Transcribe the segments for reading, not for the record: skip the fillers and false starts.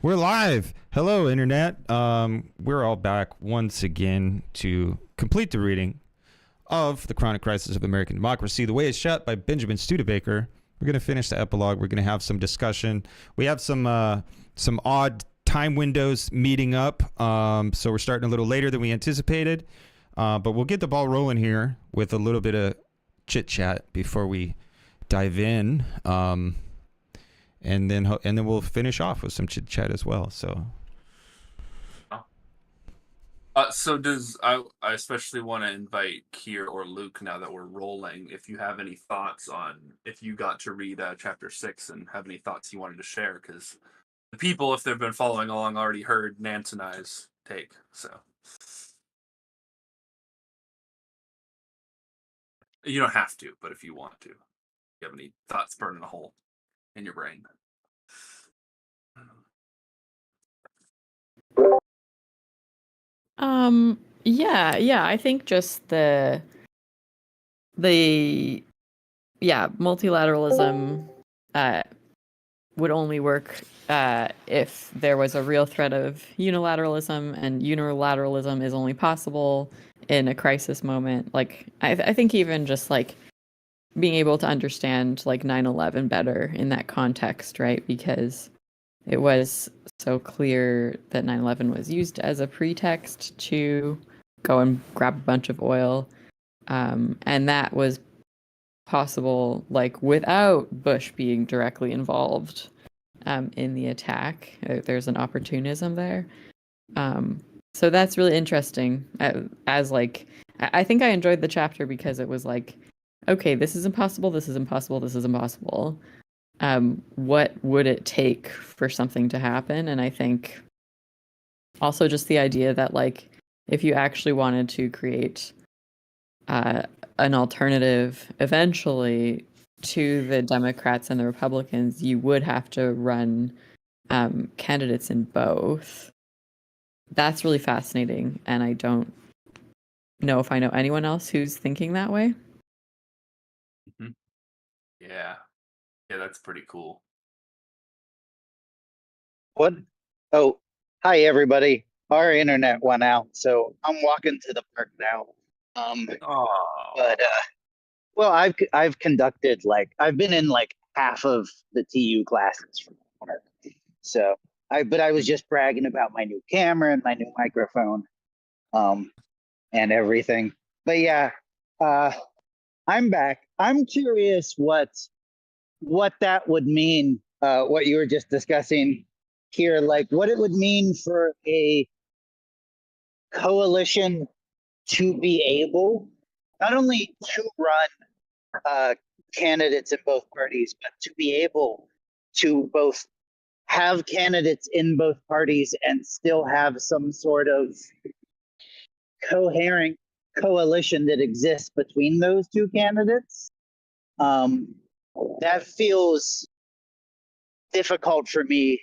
We're live. Hello, Internet. We're all back once again to complete the reading of The Chronic Crisis of American Democracy, The Way It's Shut by Benjamin Studebaker. We're going to finish the epilogue. We're going to have some discussion. We have some odd time windows meeting up, so we're starting a little later than we anticipated. But we'll get the ball rolling here with a little bit of chit-chat before we dive in. And then we'll finish off with some chit chat as well. So I especially want to invite Kier or Luke, now that we're rolling, if you have any thoughts on if you got to read chapter 6 and have any thoughts you wanted to share, because the people, if they've been following along, already heard Nance and I's take. So you don't have to, but if you want to, if you have any thoughts burning a hole in your brain. Yeah, I think just the multilateralism would only work if there was a real threat of unilateralism, and unilateralism is only possible in a crisis moment. Like I think even just like being able to understand like 9/11 better in that context, right? Because it was so clear that 9/11 was used as a pretext to go and grab a bunch of oil. And that was possible like without Bush being directly involved in the attack. There's an opportunism there. So that's really interesting. As like, I think I enjoyed the chapter because it was like, okay, this is impossible, this is impossible, this is impossible. What would it take for something to happen? And I think also just the idea that like if you actually wanted to create an alternative eventually to the Democrats and the Republicans, you would have to run candidates in both. That's really fascinating, and I don't know if I know anyone else who's thinking that way. Mm-hmm. Yeah, that's pretty cool. What? Oh, hi everybody. Our internet went out, so I'm walking to the park now. Well, I've conducted I've been in like half of the TU classes from work. So but I was just bragging about my new camera and my new microphone, and everything. But yeah, I'm back. I'm curious what that would mean, what you were just discussing here, like what it would mean for a coalition to be able not only to run candidates in both parties, but to be able to both have candidates in both parties and still have some sort of coherent coalition that exists between those two candidates. That feels difficult for me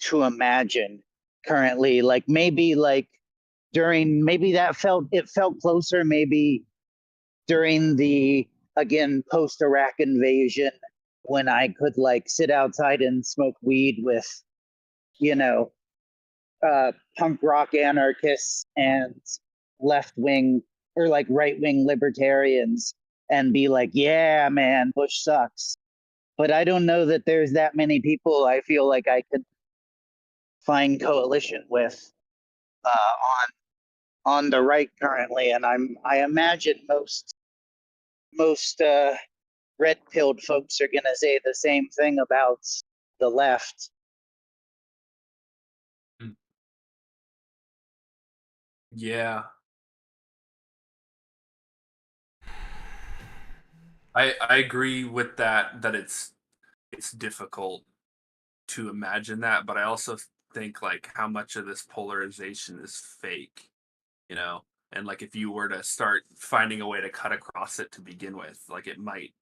to imagine currently. Like maybe like during, maybe it felt closer maybe during the, again, post-Iraq invasion, when I could like sit outside and smoke weed with, punk rock anarchists and left-wing or like right-wing libertarians and be like, yeah, man, Bush sucks. But I don't know that there's that many people I feel like I could find coalition with on the right currently, and I imagine most red-pilled folks are gonna say the same thing about the left. Yeah. I agree with that it's difficult to imagine that, but I also think like how much of this polarization is fake, and like if you were to start finding a way to cut across it to begin with, like it might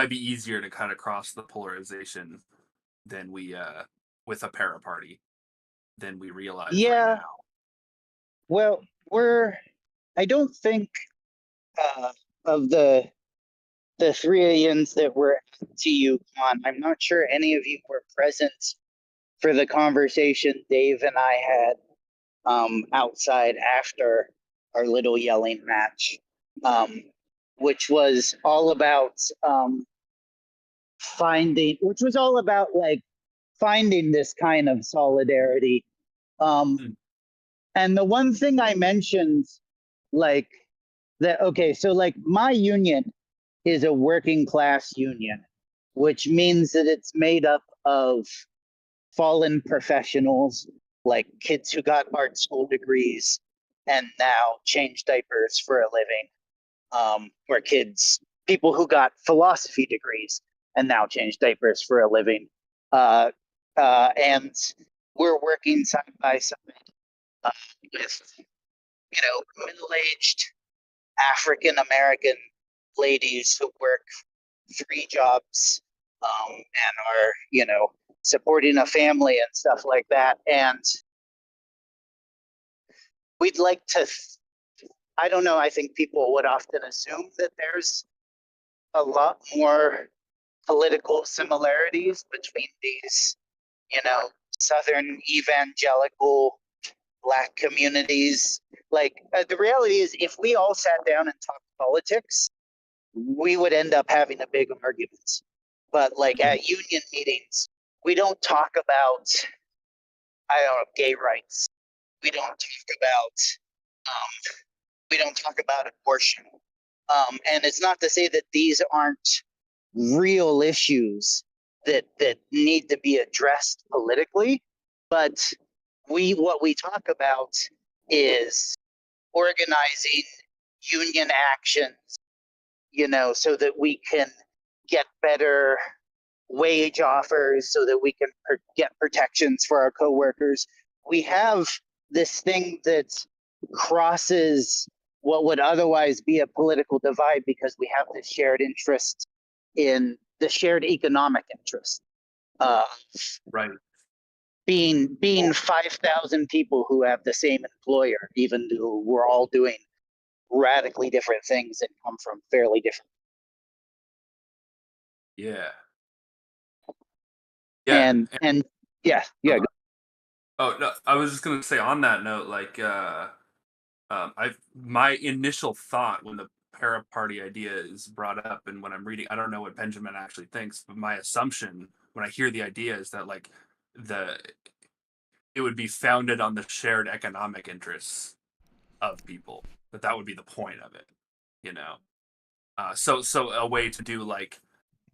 be easier to cut across the polarization than we with a para party than we realize right now. Well, I don't think of the 3 Ians that were at TU Con, I'm not sure any of you were present for the conversation Dave and I had outside after our little yelling match, which was all about finding this kind of solidarity. And the one thing I mentioned, like that, okay, so like my union is a working class union, which means that it's made up of fallen professionals, like kids who got art school degrees and now change diapers for a living, or people who got philosophy degrees and now change diapers for a living. And we're working side by side with, middle-aged African American ladies who work 3 jobs and are, supporting a family and stuff like that. And we'd like to, I don't know, I think people would often assume that there's a lot more political similarities between these, Southern evangelical Black communities. Like the reality is, if we all sat down and talked politics, we would end up having a big argument. But like at union meetings, we don't talk about, gay rights. We don't talk about abortion. And it's not to say that these aren't real issues that need to be addressed politically, but what we talk about is organizing union actions, so that we can get better wage offers, so that we can get protections for our coworkers. We have this thing that crosses what would otherwise be a political divide, because we have this shared interest in the shared economic interest. Right. Being 5,000 people who have the same employer, even though we're all doing radically different things and come from fairly different. Yeah. And yeah. Oh no, I was just gonna say on that note, like, my initial thought when the para-party idea is brought up, and when I'm reading, I don't know what Benjamin actually thinks, but my assumption when I hear the idea is that like it would be founded on the shared economic interests of people. That would be the point of it, So a way to do like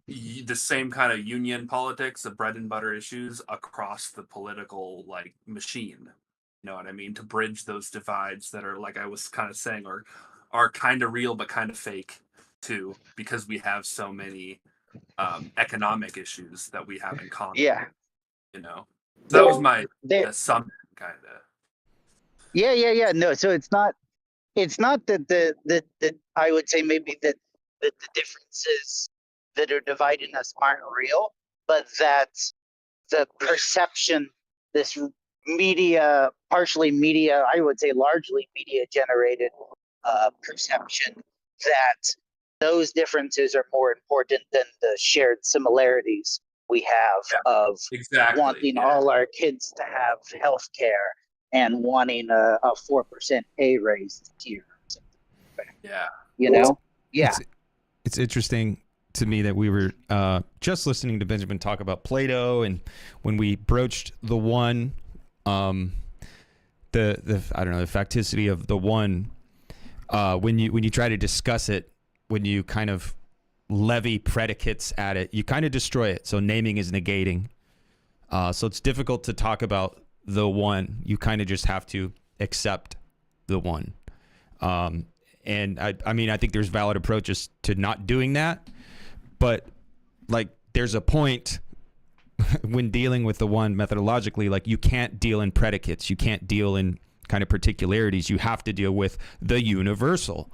the same kind of union politics, the bread and butter issues across the political like machine. You know what I mean? To bridge those divides that are, like I was kind of saying, are kind of real but kind of fake too, because we have so many economic issues that we have in common. Yeah. So that was my assumption, kind of. Yeah. No, so it's not that I would say maybe that the differences that are dividing us aren't real, but that the perception, this partially media, I would say largely media generated perception, that those differences are more important than the shared similarities we have of wanting all our kids to have health care and wanting a 4% pay raise this year. Yeah. It's interesting to me that we were just listening to Benjamin talk about Plato, and when we broached the one, the I don't know, the facticity of the one, when you try to discuss it, when you kind of levy predicates at it, you kind of destroy it. So naming is negating. So it's difficult to talk about the one. You kind of just have to accept the one. And I mean, I think there's valid approaches to not doing that, but like there's a point when dealing with the one methodologically, like you can't deal in predicates. You can't deal in kind of particularities. You have to deal with the universal,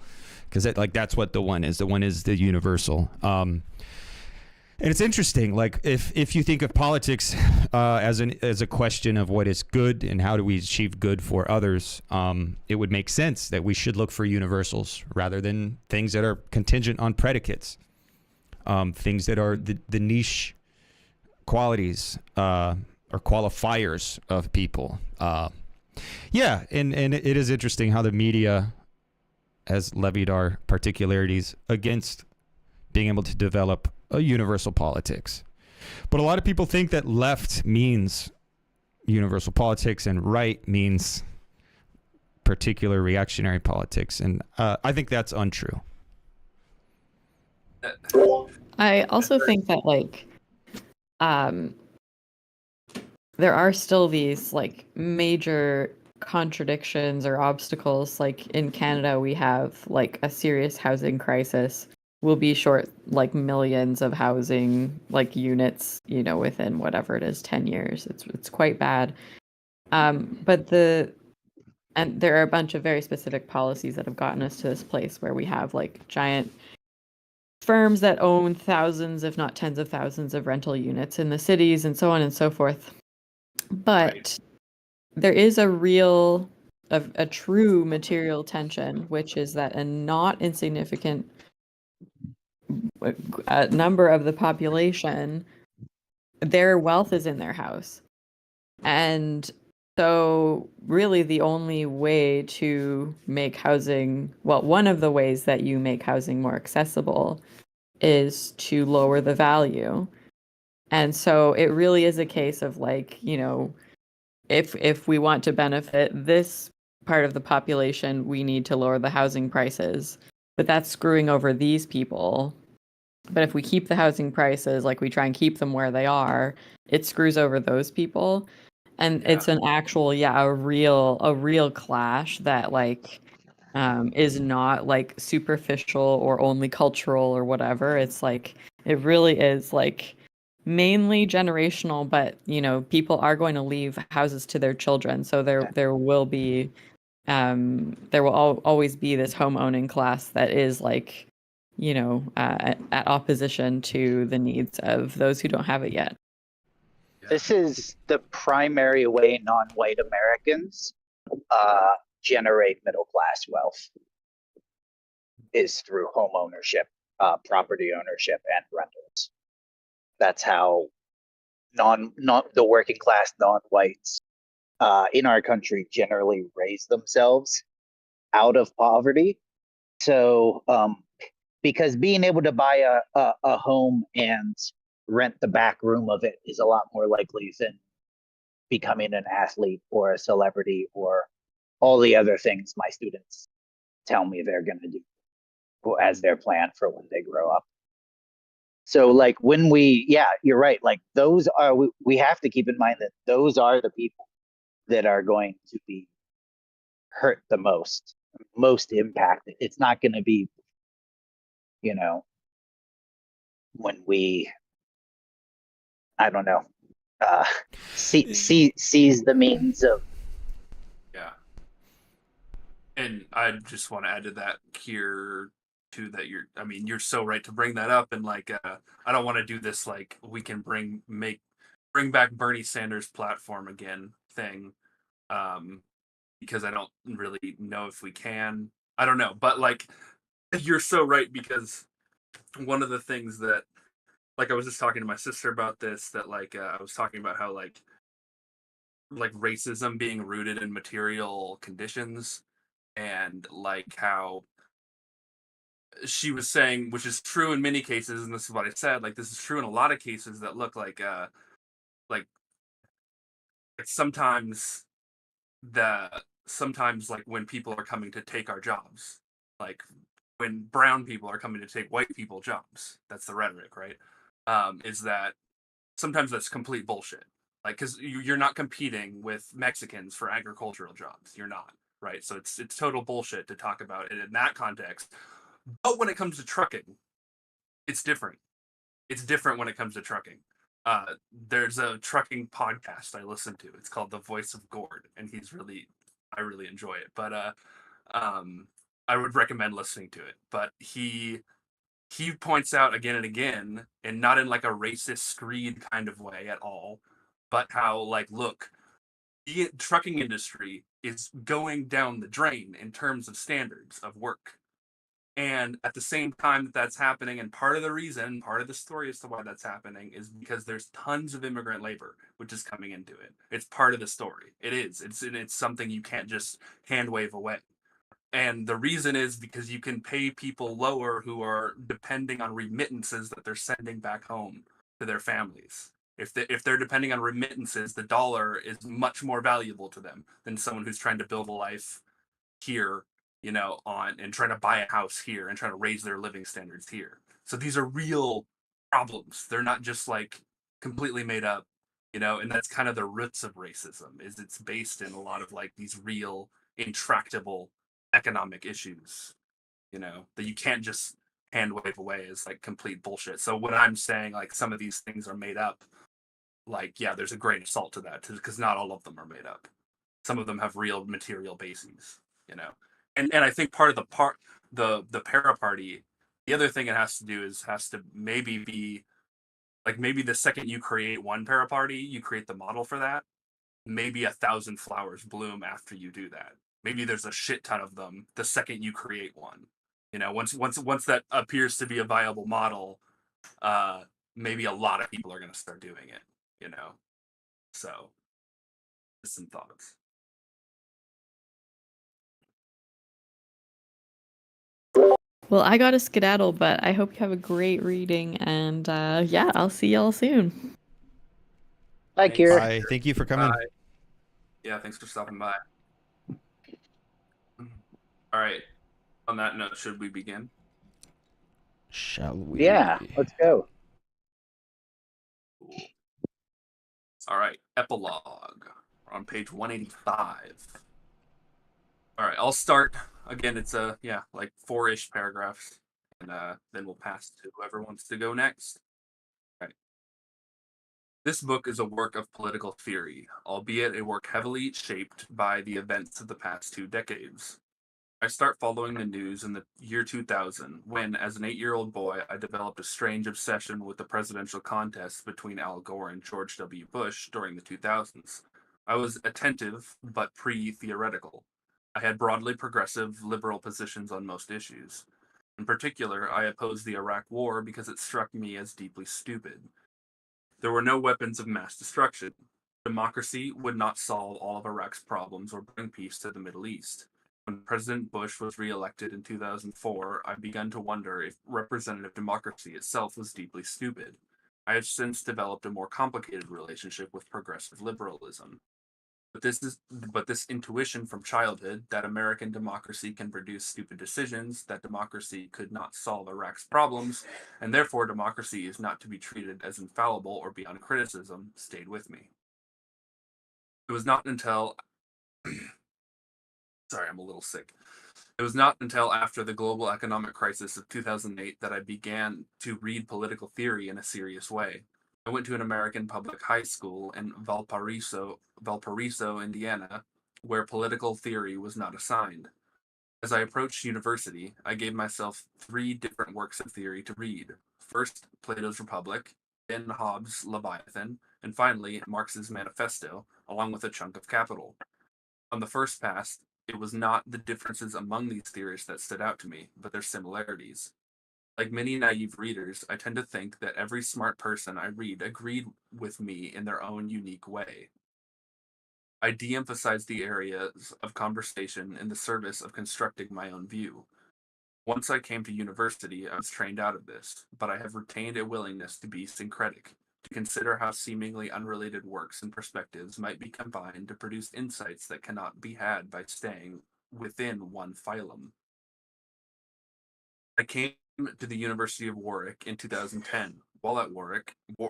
because that's what the one is. The one is the universal. And it's interesting, like if you think of politics as a question of what is good and how do we achieve good for others, it would make sense that we should look for universals rather than things that are contingent on things that are the niche qualities or qualifiers of people. Yeah, and it is interesting how the media has levied our particularities against being able to develop a universal politics. But a lot of people think that left means universal politics and right means particular reactionary politics. And I think that's untrue. I also think that like there are still these like major contradictions or obstacles. Like in Canada, we have like a serious housing crisis. We'll be short like millions of housing like units, you know, within whatever it is, 10 years. It's quite bad. But there are a bunch of very specific policies that have gotten us to this place where we have like giant firms that own thousands, if not tens of thousands of rental units in the cities and so on and so forth. But there is a true material tension, which is that a not insignificant number of the population, their wealth is in their house. And so really the only way to make housing, well, one of the ways that you make housing more accessible is to lower the value. And so it really is a case of like, you know, if we want to benefit this part of the population, we need to lower the housing prices. But that's screwing over these people. But if we keep the housing prices, like we try and keep them where they are, it screws over those people. And it's an actual, a real clash that like is not like superficial or only cultural or whatever. It's like it really is like mainly generational, but you know, people are going to leave houses to their children, so there will be always be this home owning class that is like, you know, at opposition to the needs of those who don't have it yet. This is the primary way non-white Americans generate middle class wealth, is through home ownership, property ownership, and rentals. That's how not the working class non-whites in our country generally raise themselves out of poverty. So because being able to buy a home and rent the back room of it is a lot more likely than becoming an athlete or a celebrity or all the other things my students tell me they're going to do as their plan for when they grow up. So like when you're right. Like those are, we have to keep in mind that those are the people that are going to be hurt the most impacted. It's not going to be, you know, when we, I don't know, seize the means of. Yeah. And I just want to add to that here too, that you're so right to bring that up. And like, I don't want to do this, like we can bring back Bernie Sanders platform again thing. Because I don't really know if we can. I don't know, but like, you're so right, because one of the things that, like, I was just talking to my sister about this, that like I was talking about how like racism being rooted in material conditions, and like how she was saying, which is true in many cases, and this is what I said, like this is true in a lot of cases, that look like sometimes like when people are coming to take our jobs, like when brown people are coming to take white people jobs, that's the rhetoric, right? Is that sometimes that's complete bullshit. Like, because you're not competing with Mexicans for agricultural jobs. You're not, right? So it's total bullshit to talk about it in that context. But when it comes to trucking, it's different. It's different when it comes to trucking. There's a trucking podcast I listen to. It's called The Voice of Gord, and I really enjoy it. But I would recommend listening to it. But he points out again and again, and not in like a racist screed kind of way at all, but how like, look, the trucking industry is going down the drain in terms of standards of work. And at the same time that that's happening, and part of the reason, part of the story as to why that's happening is because there's tons of immigrant labor which is coming into it. It's part of the story. It is. It's something you can't just hand wave away. And the reason is because you can pay people lower who are depending on remittances that they're sending back home to their families. If they're depending on remittances, the dollar is much more valuable to them than someone who's trying to build a life here, on and trying to buy a house here and trying to raise their living standards here. So these are real problems. They're not just like completely made up, and that's kind of the roots of racism, is it's based in a lot of like these real intractable economic issues, that you can't just hand wave away as like complete bullshit. So when I'm saying like some of these things are made up, like, yeah, there's a grain of salt to that, because not all of them are made up. Some of them have real material bases, and I think part of the para party, the other thing it has to do is has to maybe be like, maybe the second you create one para party, you create the model for that. Maybe 1,000 flowers bloom after you do that. Maybe there's a shit ton of them the second you create one. Once that appears to be a viable model, maybe a lot of people are going to start doing it. So, just some thoughts. Well, I got a skedaddle, but I hope you have a great reading, and yeah, I'll see y'all soon. Bye, Thanks. Kira. Bye. Thank you for coming. Bye. Yeah, thanks for stopping by. All right. On that note, should we begin? Shall we? Yeah, let's go. Cool. All right. Epilogue. We're on page 185. All right. I'll start. Again, it's like 4-ish paragraphs, and then we'll pass to whoever wants to go next. All right. This book is a work of political theory, albeit a work heavily shaped by the events of the past 2 decades. I start following the news in the year 2000, when, as an 8-year-old boy, I developed a strange obsession with the presidential contest between Al Gore and George W. Bush during the 2000s. I was attentive, but pre-theoretical. I had broadly progressive, liberal positions on most issues. In particular, I opposed the Iraq War because it struck me as deeply stupid. There were no weapons of mass destruction. Democracy would not solve all of Iraq's problems or bring peace to the Middle East. When President Bush was re-elected in 2004, I began to wonder if representative democracy itself was deeply stupid. I have since developed a more complicated relationship with progressive liberalism. But this intuition from childhood that American democracy can produce stupid decisions, that democracy could not solve Iraq's problems, and therefore democracy is not to be treated as infallible or beyond criticism, stayed with me. It was not until sorry, I'm a little sick. It was not until after the global economic crisis of 2008 that I began to read political theory in a serious way. I went to an American public high school in Valparaiso, Indiana, where political theory was not assigned. As I approached university, I gave myself 3 different works of theory to read. First, Plato's Republic, then Hobbes' Leviathan, and finally, Marx's Manifesto, along with a chunk of Capital. On the first pass, it was not the differences among these theories that stood out to me, but their similarities. Like many naive readers, I tend to think that every smart person I read agreed with me in their own unique way. I de-emphasized the areas of conversation in the service of constructing my own view. Once I came to university, I was trained out of this, but I have retained a willingness to be syncretic, to consider how seemingly unrelated works and perspectives might be combined to produce insights that cannot be had by staying within one phylum. I came to the University of Warwick in 2010. While at Warwick. Is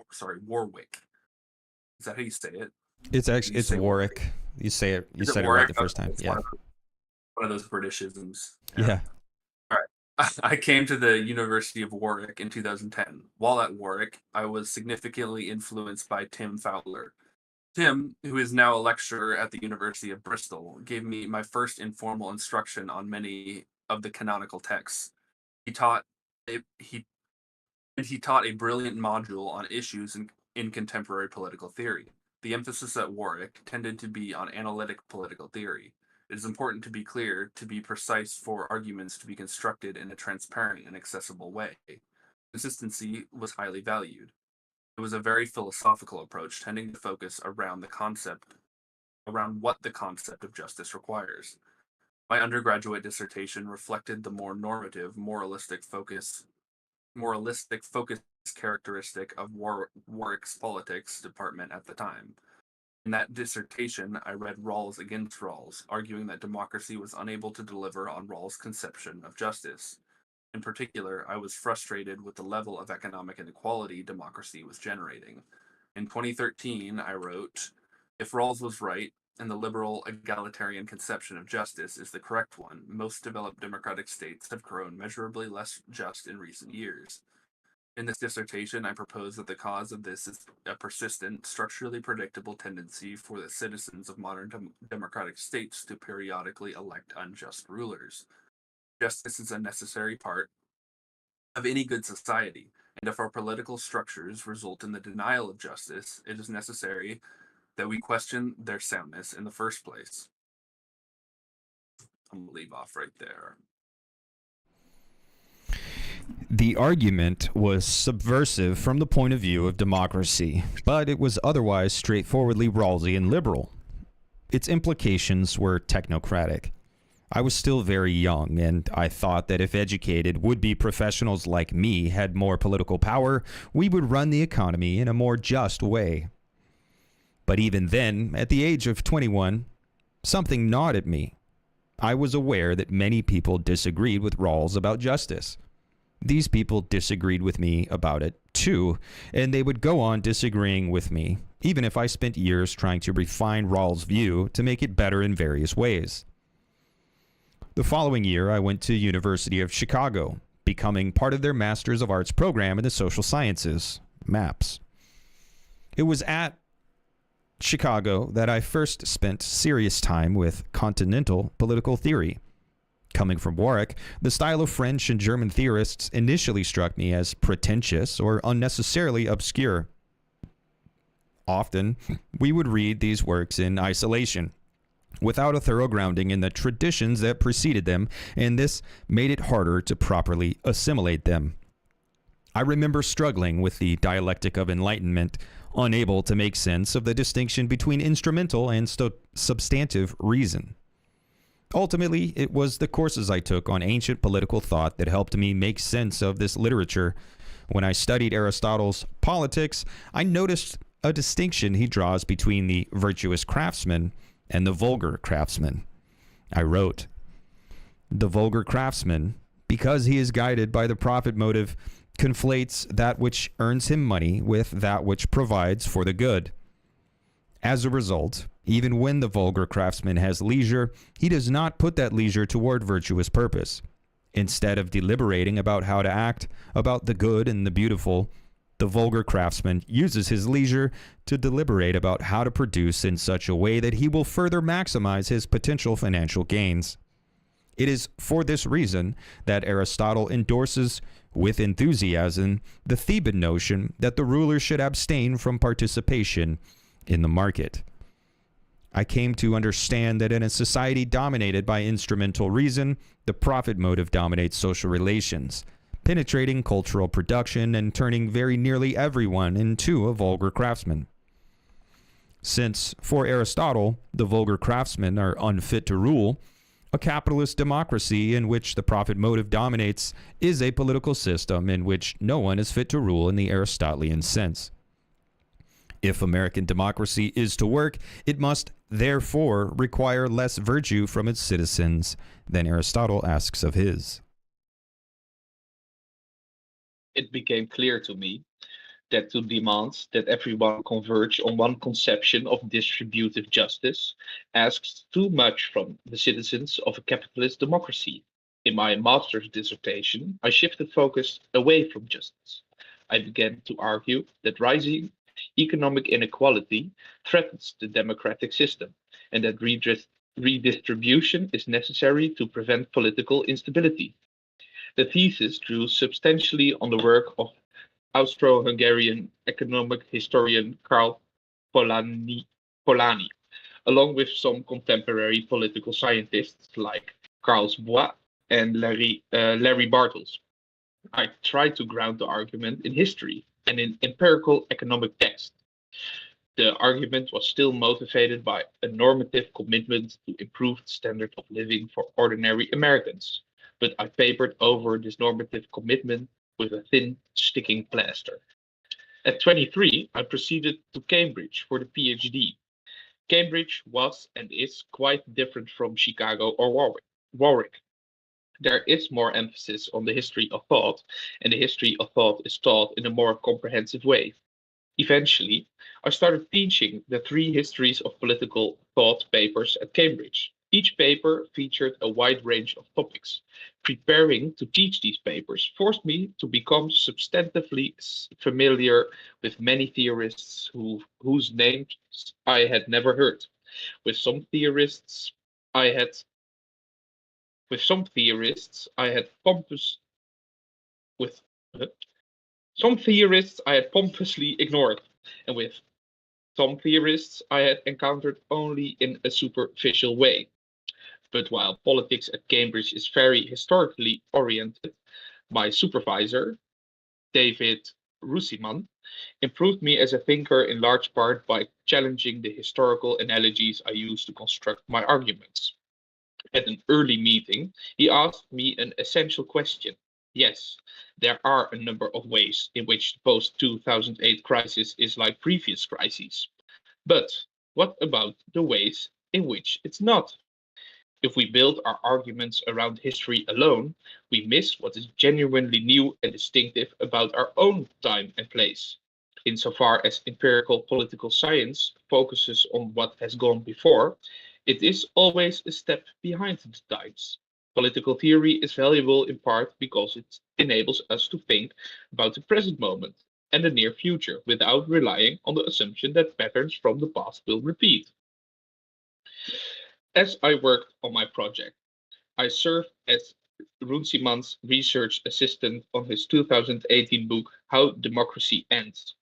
that how you say it? It's Warwick. You say it. You said it right the first time. It's Yeah. One of those Britishisms. Yeah. All right. I came to the University of Warwick in 2010. While at Warwick, I was significantly influenced by Tim Fowler. Tim, who is now a lecturer at the University of Bristol, gave me my first informal instruction on many of the canonical texts. He taught a brilliant module on issues in contemporary political theory. The emphasis at Warwick tended to be on analytic political theory. It is important to be clear, to be precise for arguments to be constructed in a transparent and accessible way. Consistency was highly valued. It was a very philosophical approach, tending to focus around what the concept of justice requires. My undergraduate dissertation reflected the more normative, moralistic focus characteristic of Warwick's politics department at the time. In that dissertation, I read Rawls against Rawls, arguing that democracy was unable to deliver on Rawls' conception of justice. In particular, I was frustrated with the level of economic inequality democracy was generating. In 2013, I wrote, "If Rawls was right, and the liberal egalitarian conception of justice is the correct one, most developed democratic states have grown measurably less just in recent years." In this dissertation, I propose that the cause of this is a persistent, structurally predictable tendency for the citizens of modern democratic states to periodically elect unjust rulers. Justice is a necessary part of any good society, and if our political structures result in the denial of justice, it is necessary that we question their soundness in the first place. I'm going to leave off right there. The argument was subversive from the point of view of democracy, but it was otherwise straightforwardly Rawlsian liberal. Its implications were technocratic. I was still very young, and I thought that if educated would-be professionals like me had more political power, we would run the economy in a more just way. But even then, at the age of 21, something gnawed at me. I was aware that many people disagreed with Rawls about justice. These people disagreed with me about it too, and they would go on disagreeing with me, even if I spent years trying to refine Rawls' view to make it better in various ways. The following year, I went to University of Chicago, becoming part of their Masters of Arts program in the Social Sciences, MAPS. It was at Chicago that I first spent serious time with continental political theory. Coming from Warwick, the style of French and German theorists initially struck me as pretentious or unnecessarily obscure. Often, we would read these works in isolation, without a thorough grounding in the traditions that preceded them, and this made it harder to properly assimilate them. I remember struggling with the dialectic of enlightenment, unable to make sense of the distinction between instrumental and substantive reason. Ultimately, it was the courses I took on ancient political thought that helped me make sense of this literature. When I studied Aristotle's Politics, I noticed a distinction he draws between the virtuous craftsman and the vulgar craftsman. I wrote, "The vulgar craftsman, because he is guided by the profit motive, conflates that which earns him money with that which provides for the good. As a result, even when the vulgar craftsman has leisure, he does not put that leisure toward virtuous purpose. Instead of deliberating about how to act, about the good and the beautiful, the vulgar craftsman uses his leisure to deliberate about how to produce in such a way that he will further maximize his potential financial gains. It is for this reason that Aristotle endorses with enthusiasm the Theban notion that the ruler should abstain from participation in the market. I came to understand that in a society dominated by instrumental reason, the profit motive dominates social relations, penetrating cultural production and turning very nearly everyone into a vulgar craftsman. Since, for Aristotle, the vulgar craftsmen are unfit to rule, a capitalist democracy in which the profit motive dominates is a political system in which no one is fit to rule in the Aristotelian sense. If American democracy is to work, it must therefore require less virtue from its citizens than Aristotle asks of his." It became clear to me that to demand that everyone converge on one conception of distributive justice asks too much from the citizens of a capitalist democracy. In my master's dissertation, I shifted focus away from justice. I began to argue that rising economic inequality threatens the democratic system, and that redistribution is necessary to prevent political instability. The thesis drew substantially on the work of Austro-Hungarian economic historian Karl Polanyi, along with some contemporary political scientists like Carl Bois and Larry Bartels. I tried to ground the argument in history and in empirical economic text. The argument was still motivated by a normative commitment to improved standard of living for ordinary Americans, but I papered over this normative commitment with a thin, sticking plaster. At 23, I proceeded to Cambridge for the PhD. Cambridge was and is quite different from Chicago or Warwick. There is more emphasis on the history of thought, and the history of thought is taught in a more comprehensive way. Eventually, I started teaching the 3 histories of political thought papers at Cambridge. Each paper featured a wide range of topics. Preparing to teach these papers forced me to become substantively familiar with many theorists whose names I had never heard. With some theorists, I had pompous with some theorists I had pompously ignored, and with some theorists I had encountered only in a superficial way. But while politics at Cambridge is very historically oriented, my supervisor, David Rusiman, improved me as a thinker in large part by challenging the historical analogies I use to construct my arguments. At an early meeting, he asked me an essential question. Yes, there are a number of ways in which the post-2008 crisis is like previous crises. But what about the ways in which it's not? If we build our arguments around history alone, we miss what is genuinely new and distinctive about our own time and place. Insofar as empirical political science focuses on what has gone before, it is always a step behind the times. Political theory is valuable in part because it enables us to think about the present moment and the near future without relying on the assumption that patterns from the past will repeat. As I worked on my project, I served as Runciman's research assistant on his 2018 book, How Democracy Ends.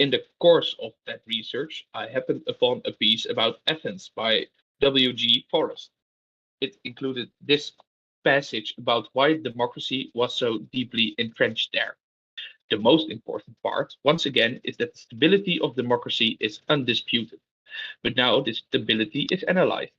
In the course of that research, I happened upon a piece about Athens by W.G. Forrest. It included this passage about why democracy was so deeply entrenched there. The most important part, once again, is that the stability of democracy is undisputed. But now this stability is analyzed.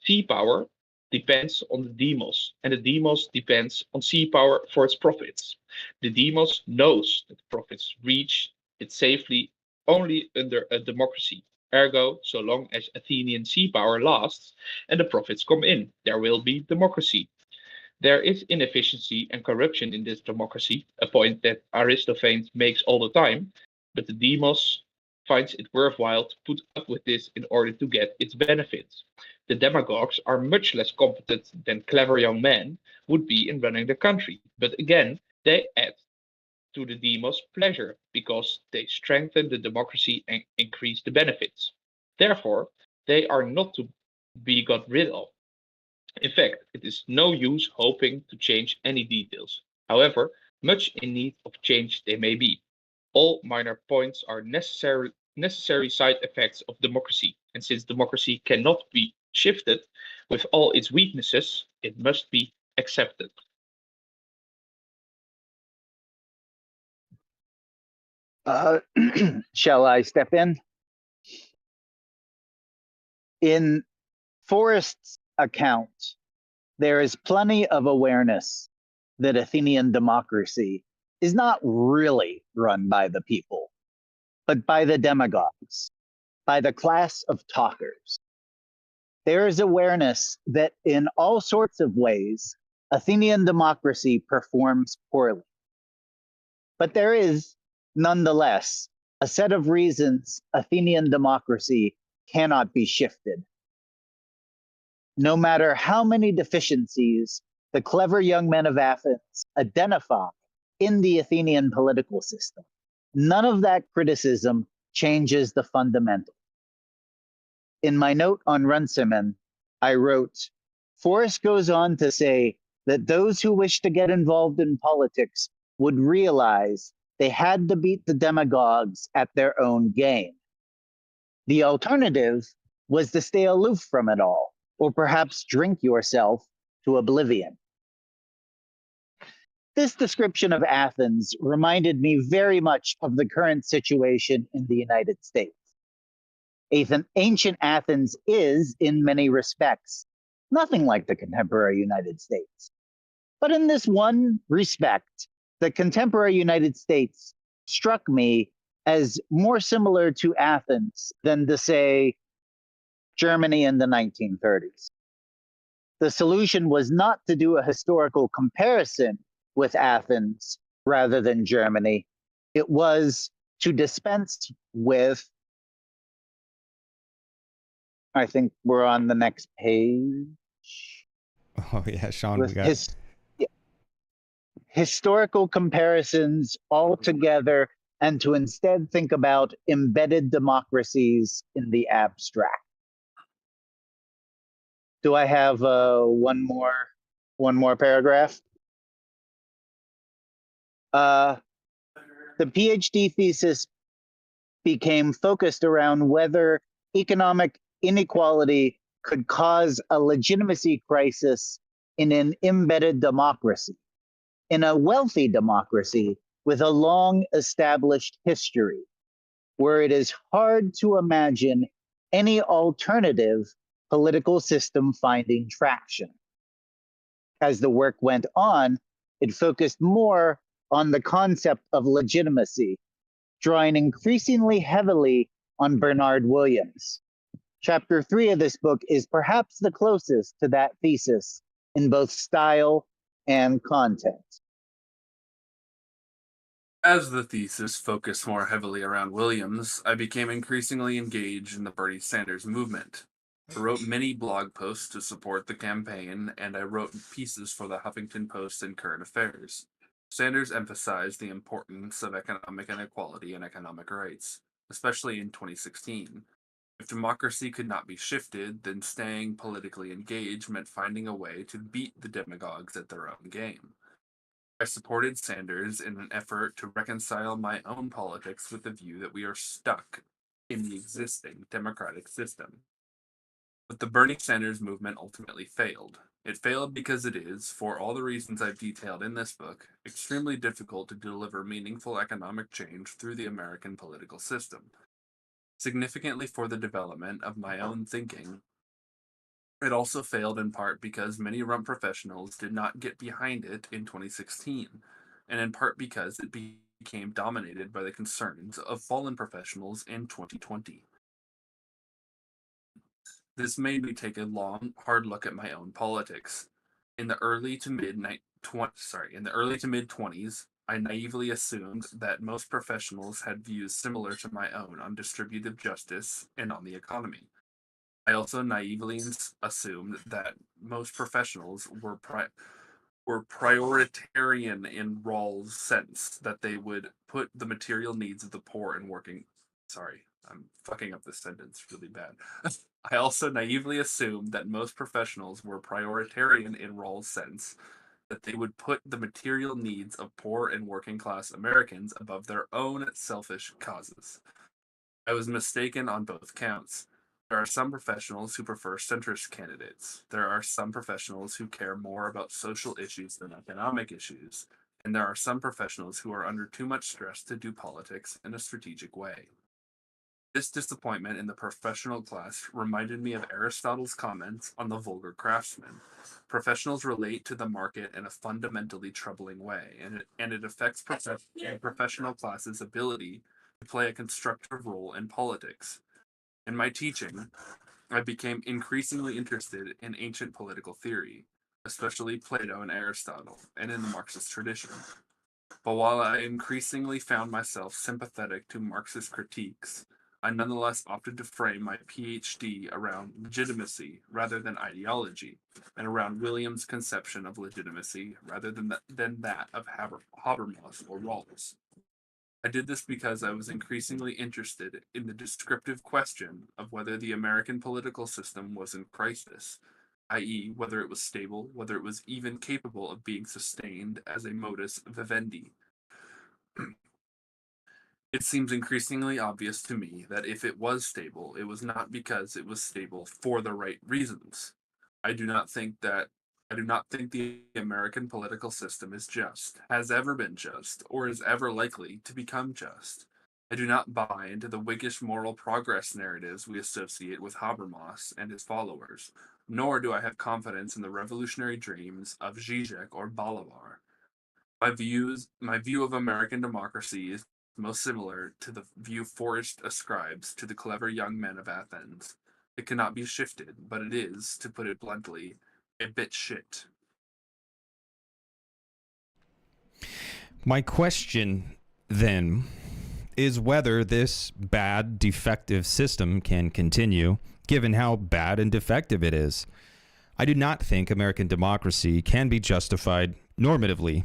Sea power depends on the demos, and the demos depends on sea power for its profits. The demos knows that profits reach it safely only under a democracy. Ergo, so long as Athenian sea power lasts and the profits come in, there will be democracy. There is inefficiency and corruption in this democracy, a point that Aristophanes makes all the time, but the demos finds it worthwhile to put up with this in order to get its benefits. The demagogues are much less competent than clever young men would be in running the country, but again, they add to the demos' pleasure because they strengthen the democracy and increase the benefits. Therefore, they are not to be got rid of. In fact, it is no use hoping to change any details, however much in need of change they may be. All minor points are necessary side effects of democracy, and since democracy cannot be shifted with all its weaknesses, it must be accepted. Shall I step in? In Forrest's account, there is plenty of awareness that Athenian democracy is not really run by the people, but by the demagogues, by the class of talkers. There is awareness that in all sorts of ways, Athenian democracy performs poorly. But there is, nonetheless, a set of reasons Athenian democracy cannot be shifted. No matter how many deficiencies the clever young men of Athens identify in the Athenian political system, none of that criticism changes the fundamental. In my note on Runciman, I wrote, Forrest goes on to say that those who wish to get involved in politics would realize they had to beat the demagogues at their own game. The alternative was to stay aloof from it all, or perhaps drink yourself to oblivion. This description of Athens reminded me very much of the current situation in the United States. Ancient Athens is, in many respects, nothing like the contemporary United States. But in this one respect, the contemporary United States struck me as more similar to Athens than to, say, Germany in the 1930s. The solution was not to do a historical comparison with Athens rather than Germany. It was to dispense with, I think we're on the next page. Oh yeah, Sean, With we got historical comparisons altogether, and to instead think about embedded democracies in the abstract. Do I have one more paragraph? The PhD thesis became focused around whether economic inequality could cause a legitimacy crisis in an embedded democracy, in a wealthy democracy with a long established history, where it is hard to imagine any alternative political system finding traction. As the work went on, it focused more on the concept of legitimacy, drawing increasingly heavily on Bernard Williams. Chapter 3 of this book is perhaps the closest to that thesis in both style and content. As the thesis focused more heavily around Williams, I became increasingly engaged in the Bernie Sanders movement. I wrote many blog posts to support the campaign, and I wrote pieces for the Huffington Post and Current Affairs. Sanders emphasized the importance of economic inequality and economic rights, especially in 2016. If democracy could not be shifted, then staying politically engaged meant finding a way to beat the demagogues at their own game. I supported Sanders in an effort to reconcile my own politics with the view that we are stuck in the existing democratic system. But the Bernie Sanders movement ultimately failed. It failed because it is, for all the reasons I've detailed in this book, extremely difficult to deliver meaningful economic change through the American political system. Significantly for the development of my own thinking, it also failed in part because many rump professionals did not get behind it in 2016, and in part because it became dominated by the concerns of fallen professionals in 2020. This made me take a long, hard look at my own politics. In the early to mid 20s, I naively assumed that most professionals had views similar to my own on distributive justice and on the economy. I also naively assumed that most professionals were prioritarian in Rawls' sense, that they would put the material needs of the poor and working. Sorry, I'm fucking up this sentence really bad. I also naively assumed that most professionals were prioritarian in Rawls' sense, that they would put the material needs of poor and working class Americans above their own selfish causes. I was mistaken on both counts. There are some professionals who prefer centrist candidates. There are some professionals who care more about social issues than economic issues. And there are some professionals who are under too much stress to do politics in a strategic way. This disappointment in the professional class reminded me of Aristotle's comments on the vulgar craftsman. Professionals relate to the market in a fundamentally troubling way, and it affects professional class's ability to play a constructive role in politics. In my teaching, I became increasingly interested in ancient political theory, especially Plato and Aristotle, and in the Marxist tradition. But while I increasingly found myself sympathetic to Marxist critiques, I nonetheless opted to frame my PhD around legitimacy rather than ideology, and around Williams' conception of legitimacy rather than that of Habermas or Rawls. I did this because I was increasingly interested in the descriptive question of whether the American political system was in crisis, i.e., whether it was stable, whether it was even capable of being sustained as a modus vivendi. It seems increasingly obvious to me that if it was stable, it was not because it was stable for the right reasons. I do not think that I do not think the American political system is just, has ever been just, or is ever likely to become just. I do not buy into the Whiggish moral progress narratives we associate with Habermas and his followers, nor do I have confidence in the revolutionary dreams of Zizek or Bolivar. My view of American democracy is most similar to the view Forrest ascribes to the clever young men of Athens. It cannot be shifted, but it is, to put it bluntly, a bit shit. My question then is whether this bad, defective system can continue, given how bad and defective it is. I do not think American democracy can be justified normatively,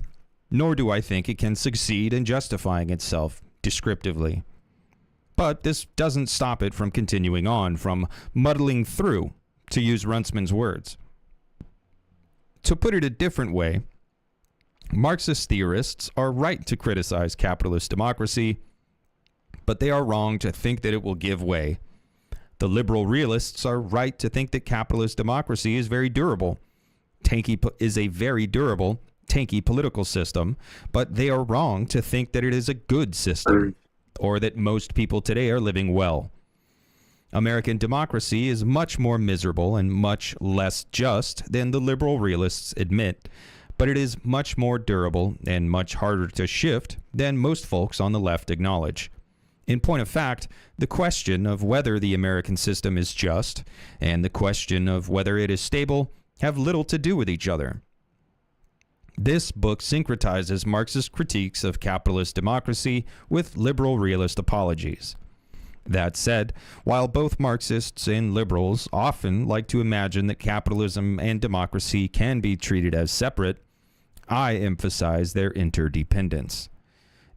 nor do I think it can succeed in justifying itself descriptively. But this doesn't stop it from continuing on, from muddling through, to use Runtsman's words. To put it a different way, Marxist theorists are right to criticize capitalist democracy, but they are wrong to think that it will give way. The liberal realists are right to think that capitalist democracy is very durable. Is a very durable, tanky political system, but they are wrong to think that it is a good system, or that most people today are living well. American democracy is much more miserable and much less just than the liberal realists admit, but it is much more durable and much harder to shift than most folks on the left acknowledge. In point of fact, the question of whether the American system is just and the question of whether it is stable have little to do with each other. This book syncretizes Marxist critiques of capitalist democracy with liberal realist apologies. That said, while both Marxists and liberals often like to imagine that capitalism and democracy can be treated as separate, I emphasize their interdependence.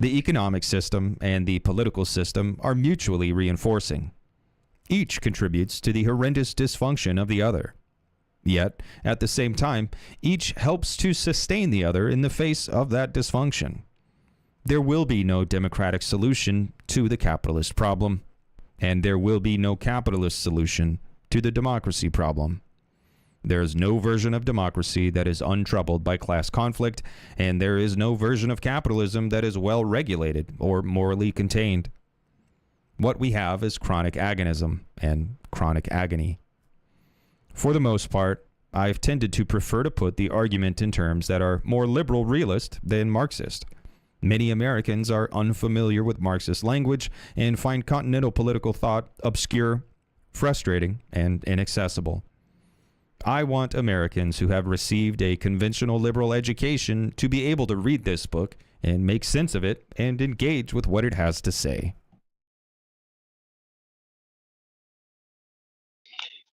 The economic system and the political system are mutually reinforcing. Each contributes to the horrendous dysfunction of the other. Yet, at the same time, each helps to sustain the other in the face of that dysfunction. There will be no democratic solution to the capitalist problem, and there will be no capitalist solution to the democracy problem. There is no version of democracy that is untroubled by class conflict, and there is no version of capitalism that is well regulated or morally contained. What we have is chronic agonism and chronic agony. For the most part, I've tended to prefer to put the argument in terms that are more liberal realist than Marxist. Many Americans are unfamiliar with Marxist language and find continental political thought obscure, frustrating, and inaccessible. I want Americans who have received a conventional liberal education to be able to read this book and make sense of it and engage with what it has to say.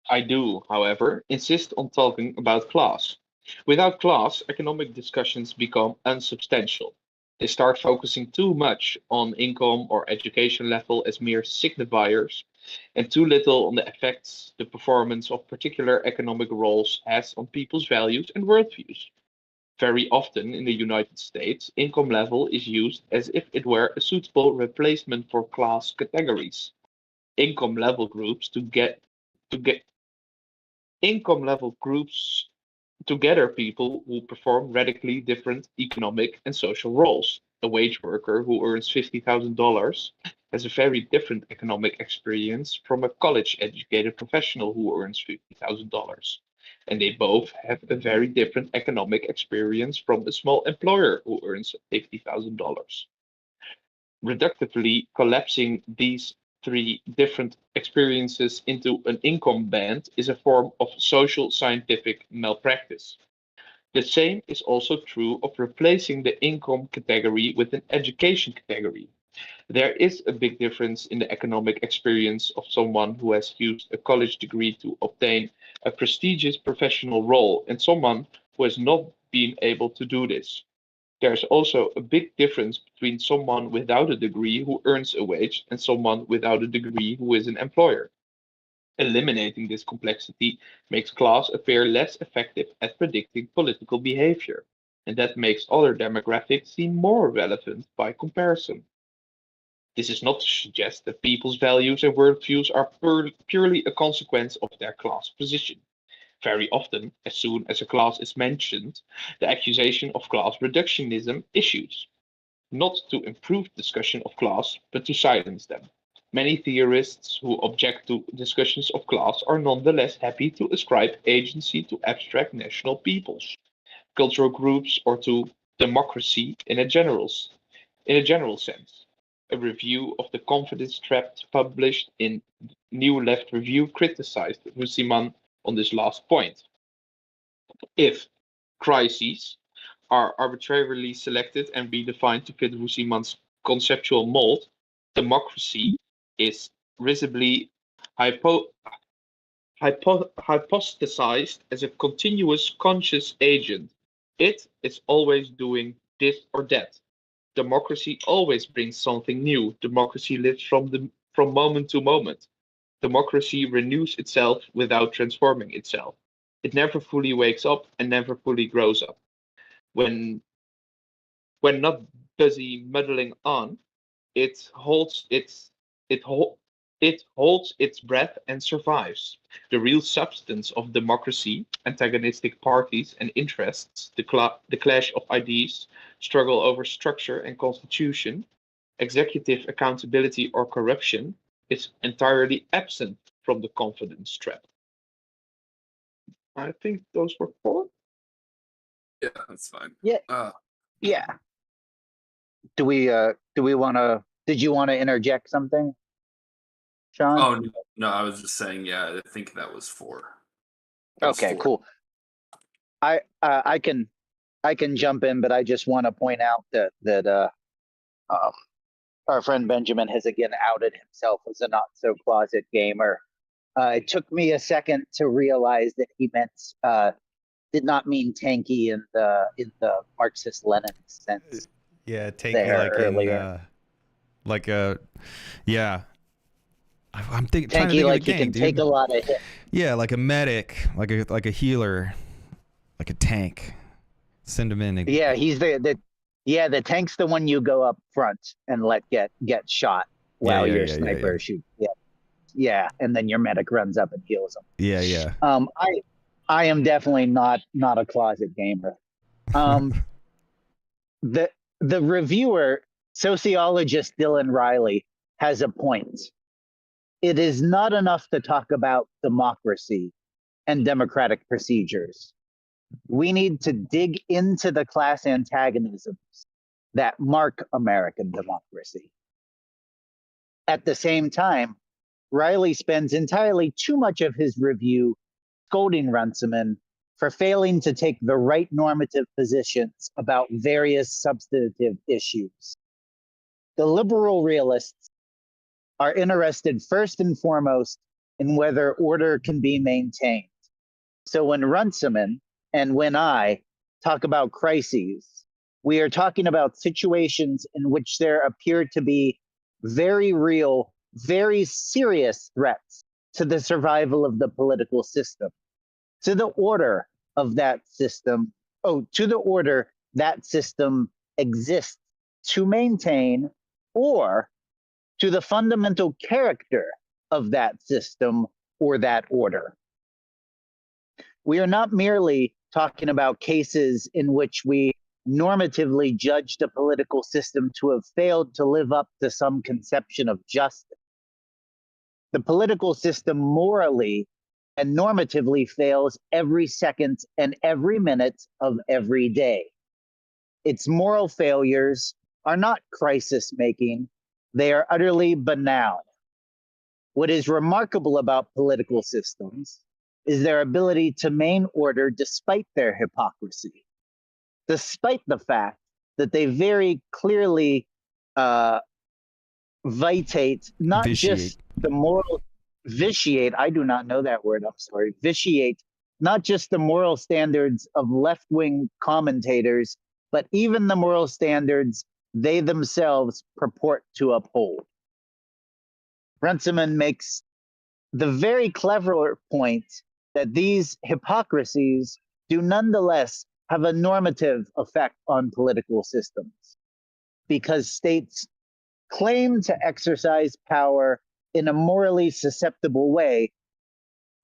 I do, however, insist on talking about class. Without class, economic discussions become unsubstantial. They start focusing too much on income or education level as mere signifiers, and too little on the effects the performance of particular economic roles has on people's values and worldviews. Very often in the United States, income level is used as if it were a suitable replacement for class categories. Income level groups to get income level groups together people who perform radically different economic and social roles. A wage worker who earns $50,000 has a very different economic experience from a college educated professional who earns $50,000. And they both have a very different economic experience from a small employer who earns $50,000. Reductively collapsing these three different experiences into an income band is a form of social scientific malpractice. The same is also true of replacing the income category with an education category. There is a big difference in the economic experience of someone who has used a college degree to obtain a prestigious professional role and someone who has not been able to do this. There's also a big difference between someone without a degree who earns a wage and someone without a degree who is an employer. Eliminating this complexity makes class appear less effective at predicting political behavior, and that makes other demographics seem more relevant by comparison. This is not to suggest that people's values and worldviews are purely a consequence of their class position. Very often, as soon as a class is mentioned, the accusation of class reductionism issues, not to improve discussion of class, but to silence them. Many theorists who object to discussions of class are nonetheless happy to ascribe agency to abstract national peoples, cultural groups, or to democracy in a general sense. A review of the confidence trap published in New Left Review criticized Rusiman on this last point. If crises are arbitrarily selected and redefined to fit Rusiman's conceptual mold, democracy is risibly hypothesized as a continuous conscious agent. It is always doing this or that. Democracy always brings something new. Democracy lives from moment to moment. Democracy renews itself without transforming itself. It never fully wakes up and never fully grows up. When not busy muddling on, it holds its breath and survives. The real substance of democracy, antagonistic parties and interests, the clash of ideas, struggle over structure and constitution, executive accountability or corruption, is entirely absent from the confidence trap. I think those were 4. Yeah, that's fine. Yeah. Uh, Yeah. Do we want to? Did you want to interject something, Sean? oh no, I was just saying. Yeah, I think that was 4. That was Okay, 4. cool. I can jump in, but I just want to point out that our friend Benjamin has again outed himself as a not so closet gamer. It took me a second to realize that he did not mean tanky in the Marxist-Lenin sense. Yeah, tanky There like earlier. yeah. I'm trying to Tanky think like of the he game, can dude. take a lot of hits. Yeah, like a medic, like a healer, like a tank. Send him in. Yeah, he's the tank's the one you go up front and let get shot while your sniper shoots. Yeah, and then your medic runs up and heals him. Yeah. I am definitely not a closet gamer. The reviewer, sociologist Dylan Riley, has a point. It is not enough to talk about democracy and democratic procedures. We need to dig into the class antagonisms that mark American democracy. At the same time, Riley spends entirely too much of his review scolding Runciman for failing to take the right normative positions about various substantive issues. The liberal realists are interested first and foremost in whether order can be maintained. So when Runciman and when I talk about crises, we are talking about situations in which there appear to be very real, very serious threats to the survival of the political system, to the order of that system, to the order that system exists to maintain, or to the fundamental character of that system or that order. We are not merely talking about cases in which we normatively judge the political system to have failed to live up to some conception of justice. The political system morally and normatively fails every second and every minute of every day. Its moral failures are not crisis making, they are utterly banal. What is remarkable about political systems is their ability to maintain order despite their hypocrisy, despite the fact that they very clearly vitiate not just the moral, vitiate, I do not know that word, I'm sorry, vitiate not just the moral standards of left-wing commentators, but even the moral standards they themselves purport to uphold. Runciman makes the very clever point that these hypocrisies do nonetheless have a normative effect on political systems, because states claim to exercise power in a morally susceptible way,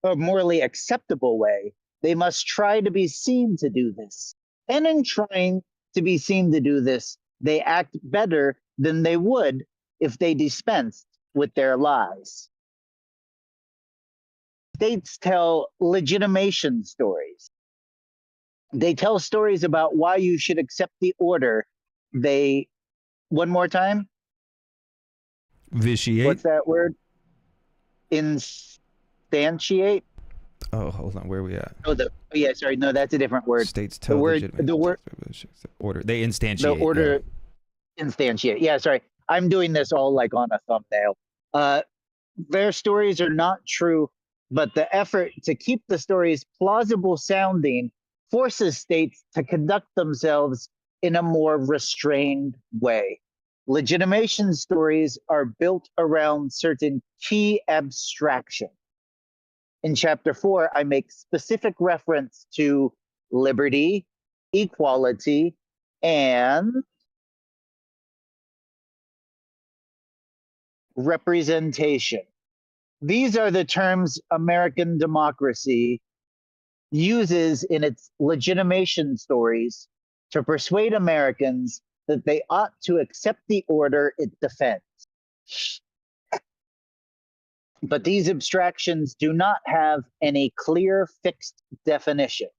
or morally acceptable way, they must try to be seen to do this. And in trying to be seen to do this, they act better than they would if they dispensed with their lies. States tell legitimation stories. They tell stories about why you should accept the order. They, one more time? Vitiate. What's that word? Instantiate? Oh, hold on. Where are we at? Yeah, sorry. No, that's a different word. States tell The word, legitimate the word, order. They instantiate. the order, instantiate. Yeah, sorry. I'm doing this all like on a thumbnail. Their stories are not true, but the effort to keep the stories plausible sounding forces states to conduct themselves in a more restrained way. Legitimation stories are built around certain key abstractions. In chapter 4, I make specific reference to liberty, equality, and representation. These are the terms American democracy uses in its legitimation stories to persuade Americans that they ought to accept the order it defends. But these abstractions do not have any clear fixed definition.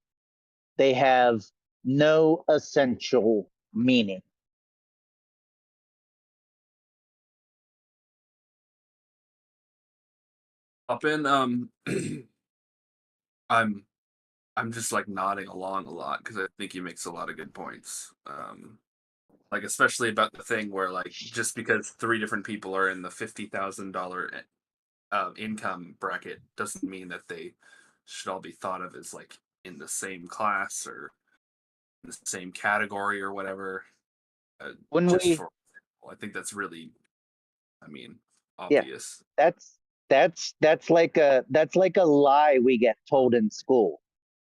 They have no essential meaning. Up in I'm just like nodding along a lot because I think he makes a lot of good points. Like especially about the thing where like just because 3 different people are in the $50,000 income bracket doesn't mean that they should all be thought of as like in the same class or in the same category or whatever. When Just we, for I think that's really, I mean, yeah, obvious. that's like a lie we get told in school,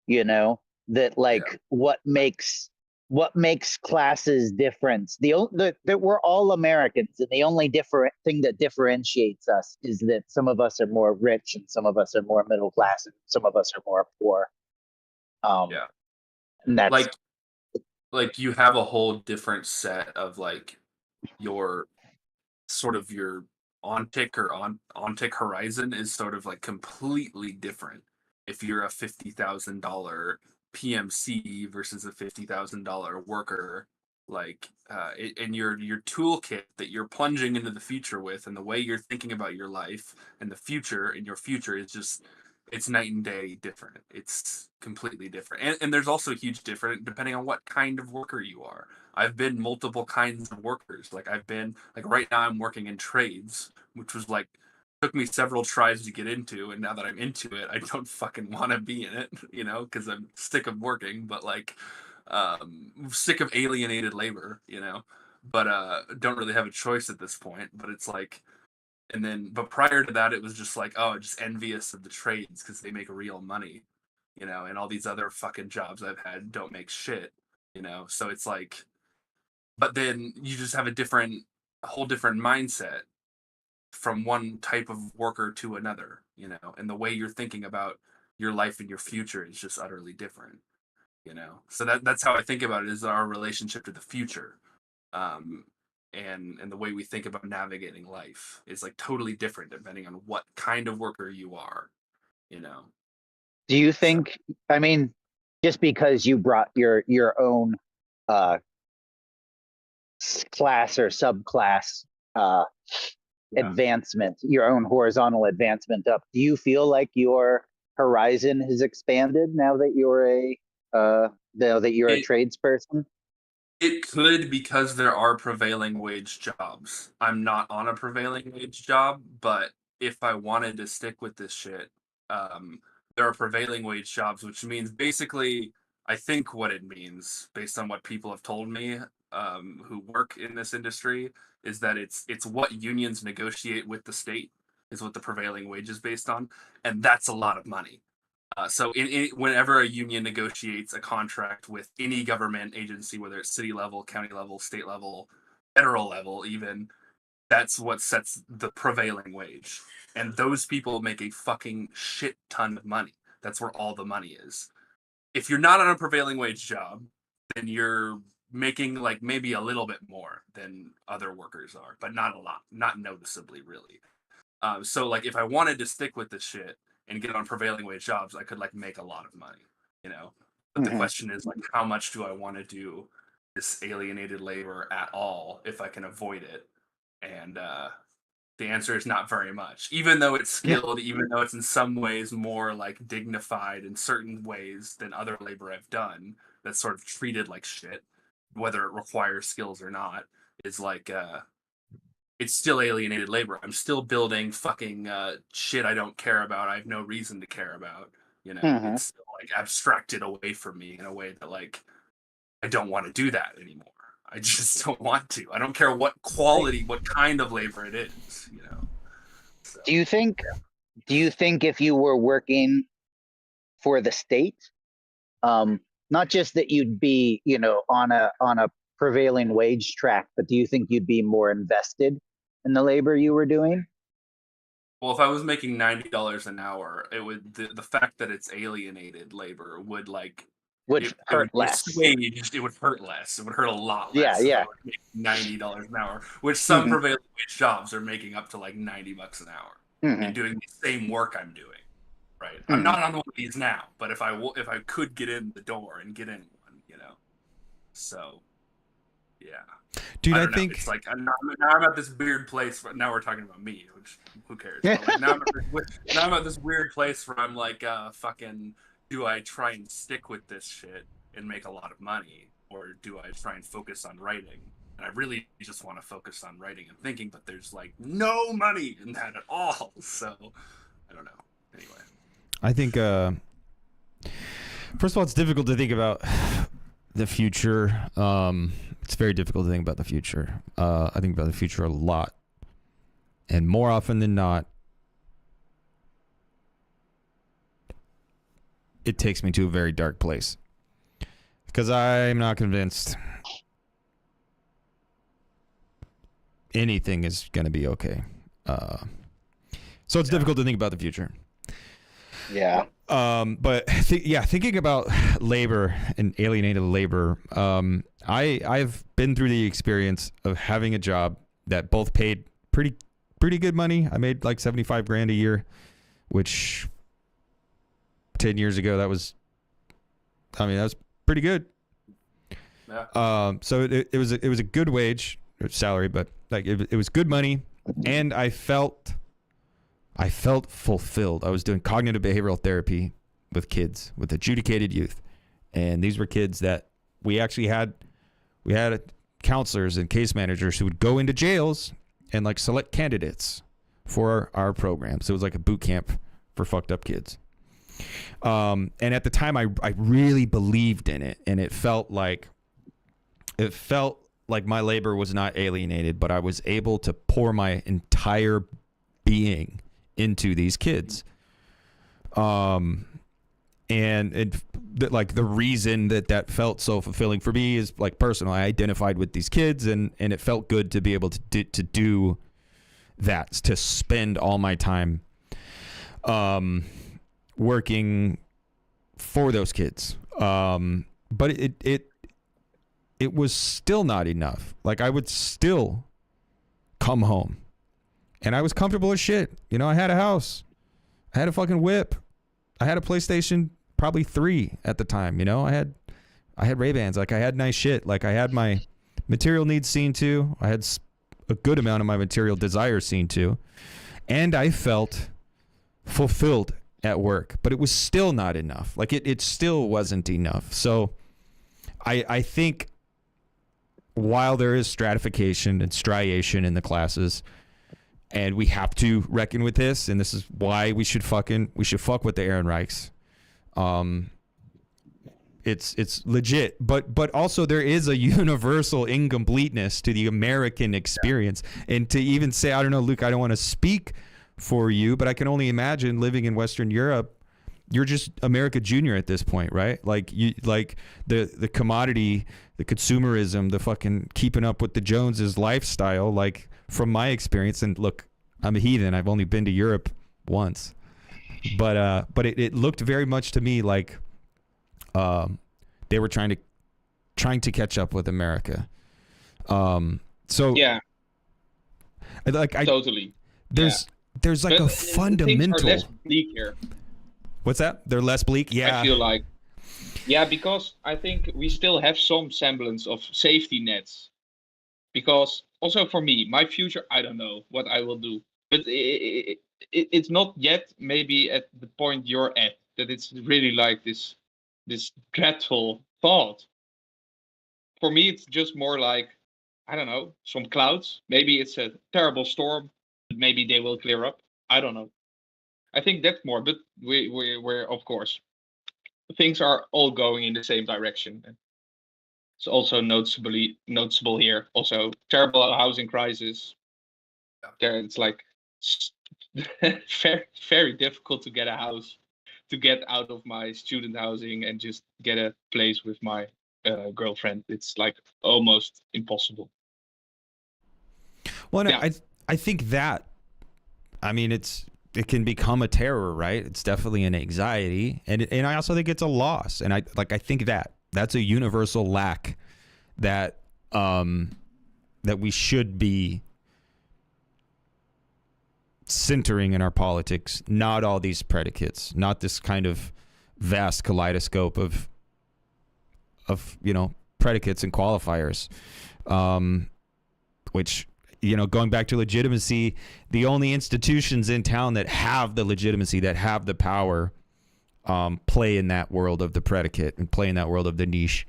you know, that like what makes classes different. That we're all Americans, and the only different thing that differentiates us is that some of us are more rich and some of us are more middle class and some of us are more poor. Yeah. And that's Like you have a whole different set of like your sort of your on-tick horizon is sort of like completely different if you're a $50,000 PMC versus a $50,000 worker. Like and your toolkit that you're plunging into the future with, and the way you're thinking about your life and the future and your future is just, it's night and day different. It's completely different, and there's also a huge difference depending on what kind of worker you are. I've been multiple kinds of workers. Like I've been like right now I'm working in trades, which was like took me several tries to get into, and now that I'm into it, I don't fucking want to be in it, you know, because I'm sick of working, but like sick of alienated labor, you know. But don't really have a choice at this point. But it's like, and then but prior to that it was just like, oh, just envious of the trades because they make real money, you know, and all these other fucking jobs I've had don't make shit, you know. So it's like, but then you just have a whole different mindset from one type of worker to another, you know, and the way you're thinking about your life and your future is just utterly different, you know. So that's how I think about it, is our relationship to the future, um, and the way we think about navigating life is like totally different depending on what kind of worker you are, you know. Do you So think, I mean, just because you brought your own uh class or subclass yeah. advancement, your own horizontal advancement up, do you feel like your horizon has expanded now that you're a It tradesperson? it could, because there are prevailing wage jobs. I'm not on a prevailing wage job, but if I wanted to stick with this shit, um, there are prevailing wage jobs, which means basically, I think what it means, based on what people have told me, who work in this industry, is that it's what unions negotiate with the state is what the prevailing wage is based on, and that's a lot of money. So whenever a union negotiates a contract with any government agency, whether it's city level, county level, state level, federal level even, That's what sets the prevailing wage. And those people make a fucking shit ton of money. That's where all the money is. If you're not on a prevailing wage job, then you're making like maybe a little bit more than other workers are, but not a lot, not noticeably, really. So like if I wanted to stick with this shit and get on prevailing wage jobs, I could like make a lot of money, you know. But the question is like, how much do I want to do this alienated labor at all if I can avoid it? And the answer is not very much, even though it's skilled, even though it's in some ways more like dignified in certain ways than other labor I've done that's sort of treated like shit, whether it requires skills or not, is like, it's still alienated labor. I'm still building fucking shit I don't care about. I have no reason to care about, you know. It's still like abstracted away from me in a way that like, I don't want to do that anymore. I just don't want to. I don't care what quality, what kind of labor it is, you know. So, Do you think if you were working for the state, not just that you'd be, you know, on a prevailing wage track, but do you think you'd be more invested in the labor you were doing? well, if I was making $90 an hour, it would the fact that it's alienated labor would like Would hurt be less. assuaged. It would hurt less. It would hurt a lot less. Yeah. If I was making $90 an hour, which some prevailing wage jobs are making up to like $90 an hour and doing the same work I'm doing. Right. I'm not on one of these now, but if I could get in the door and get in one, you know. So, yeah. Dude, I don't know. think It's like now I'm at this weird place. Now we're talking about me, which who cares? But like, now I'm at this weird place where I'm like, fucking. Do I try and stick with this shit and make a lot of money, or do I try and focus on writing? And I really just want to focus on writing and thinking, but there's like no money in that at all. So I don't know. Anyway, I think first of all, it's difficult to think about the future. It's very difficult to think about the future. I think about the future a lot, and more often than not, it takes me to a very dark place because I'm not convinced anything is going to be okay. So it's difficult to think about the future. Yeah. But thinking about labor and alienated labor, I've been through the experience of having a job that both paid pretty good money. I made like $75,000 a year, which 10 years ago, that was pretty good. yeah. So it was a good wage or salary, but like it was good money, and I felt fulfilled. I was doing cognitive behavioral therapy with kids, with adjudicated youth, and these were kids that we had counselors and case managers who would go into jails and like select candidates for our programs. It was like a boot camp for fucked up kids. And at the time I really believed in it, and it felt like my labor was not alienated, but I was able to pour my entire being into these kids. And like the reason that felt so fulfilling for me is like personal. I identified with these kids, and it felt good to be able to do that, to spend all my time working for those kids. But it was still not enough. Like I would still come home and I was comfortable as shit. You know, I had a house, I had a fucking whip, I had a PlayStation, probably 3 at the time. You know, I had Ray-Bans. Like I had nice shit. Like I had my material needs seen to. I had a good amount of my material desires seen to, and I felt fulfilled at work, but it was still not enough. Like it still wasn't enough. So I think while there is stratification and striation in the classes, and we have to reckon with this, and this is why we should fuck with the Ehrenreichs. It's legit, but also there is a universal incompleteness to the American experience. And to even say, I don't know, Luke, I don't want to speak for you, but I can only imagine living in Western Europe. You're just America Junior at this point, right? Like you, like the commodity, the consumerism, the fucking keeping up with the Joneses lifestyle. Like from my experience, and look, I'm a heathen. I've only been to Europe once, but it looked very much to me like they were trying to catch up with America. So Yeah, like totally. there's like But a things fundamental. are less bleak here. What's that? They're less bleak. Yeah. I feel like, yeah, because I think we still have some semblance of safety nets. Because also for me, my future, I don't know what I will do, but it's not yet maybe at the point you're at that it's really like this dreadful thought. For me, it's just more like, I don't know, some clouds. Maybe it's a terrible storm. Maybe they will clear up. I don't know. I think that's more, but we're of course things are all going in the same direction. It's also noticeable here. Also, terrible housing crisis. Yeah. There, it's like very very difficult to get a house, to get out of my student housing and just get a place with my girlfriend. It's like almost impossible. Well, Yeah. I think that, I mean, it can become a terror, right? It's definitely an anxiety, and I also think it's a loss, and I think that's a universal lack that that we should be centering in our politics, not all these predicates, not this kind of vast kaleidoscope of predicates and qualifiers, which, going back to legitimacy, the only institutions in town that have the legitimacy, that have the power, play in that world of the predicate and play in that world of the niche.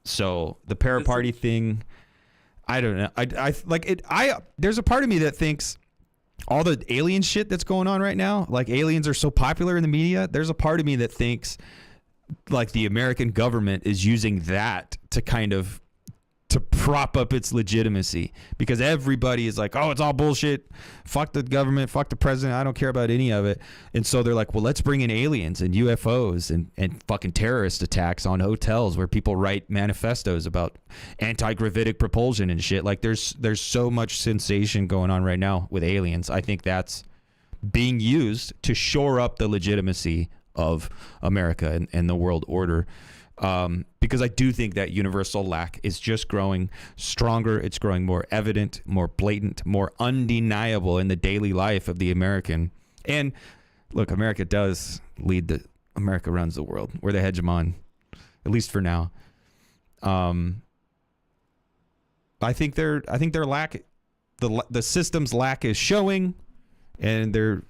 So the para-party thing, I don't know. I like it. There's a part of me that thinks all the alien shit that's going on right now, like aliens are so popular in the media. There's a part of me that thinks like the American government is using that to kind of to prop up its legitimacy, because everybody is like, oh, it's all bullshit. Fuck the government. Fuck the president. I don't care about any of it. And so they're like, well, let's bring in aliens and UFOs and fucking terrorist attacks on hotels where people write manifestos about anti-gravitic propulsion and shit. Like there's so much sensation going on right now with aliens. I think that's being used to shore up the legitimacy of America and the world order. Because I do think that universal lack is just growing stronger. It's growing more evident, more blatant, more undeniable in the daily life of the American. And look, America does America runs the world. We're the hegemon, at least for now. I think their lack, the system's lack is showing, and they're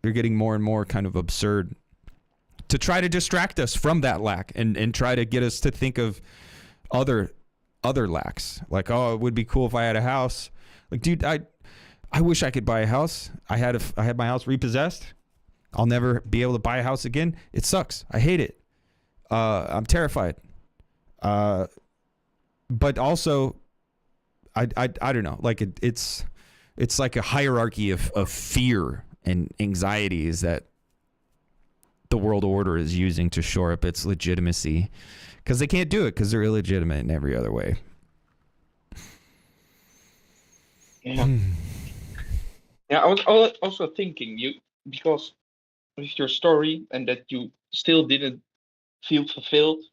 getting more and more kind of absurd to try to distract us from that lack and try to get us to think of other lacks. Like, oh, it would be cool if I had a house. Like, dude, I wish I could buy a house. I had my house repossessed. I'll never be able to buy a house again. It sucks. I hate it. I'm terrified. But also, I don't know. Like it's like a hierarchy of fear and anxieties that the world order is using to shore up its legitimacy, because they can't do it because they're illegitimate in every other way. Yeah. Yeah, I was also thinking because with your story and that you still didn't feel fulfilled,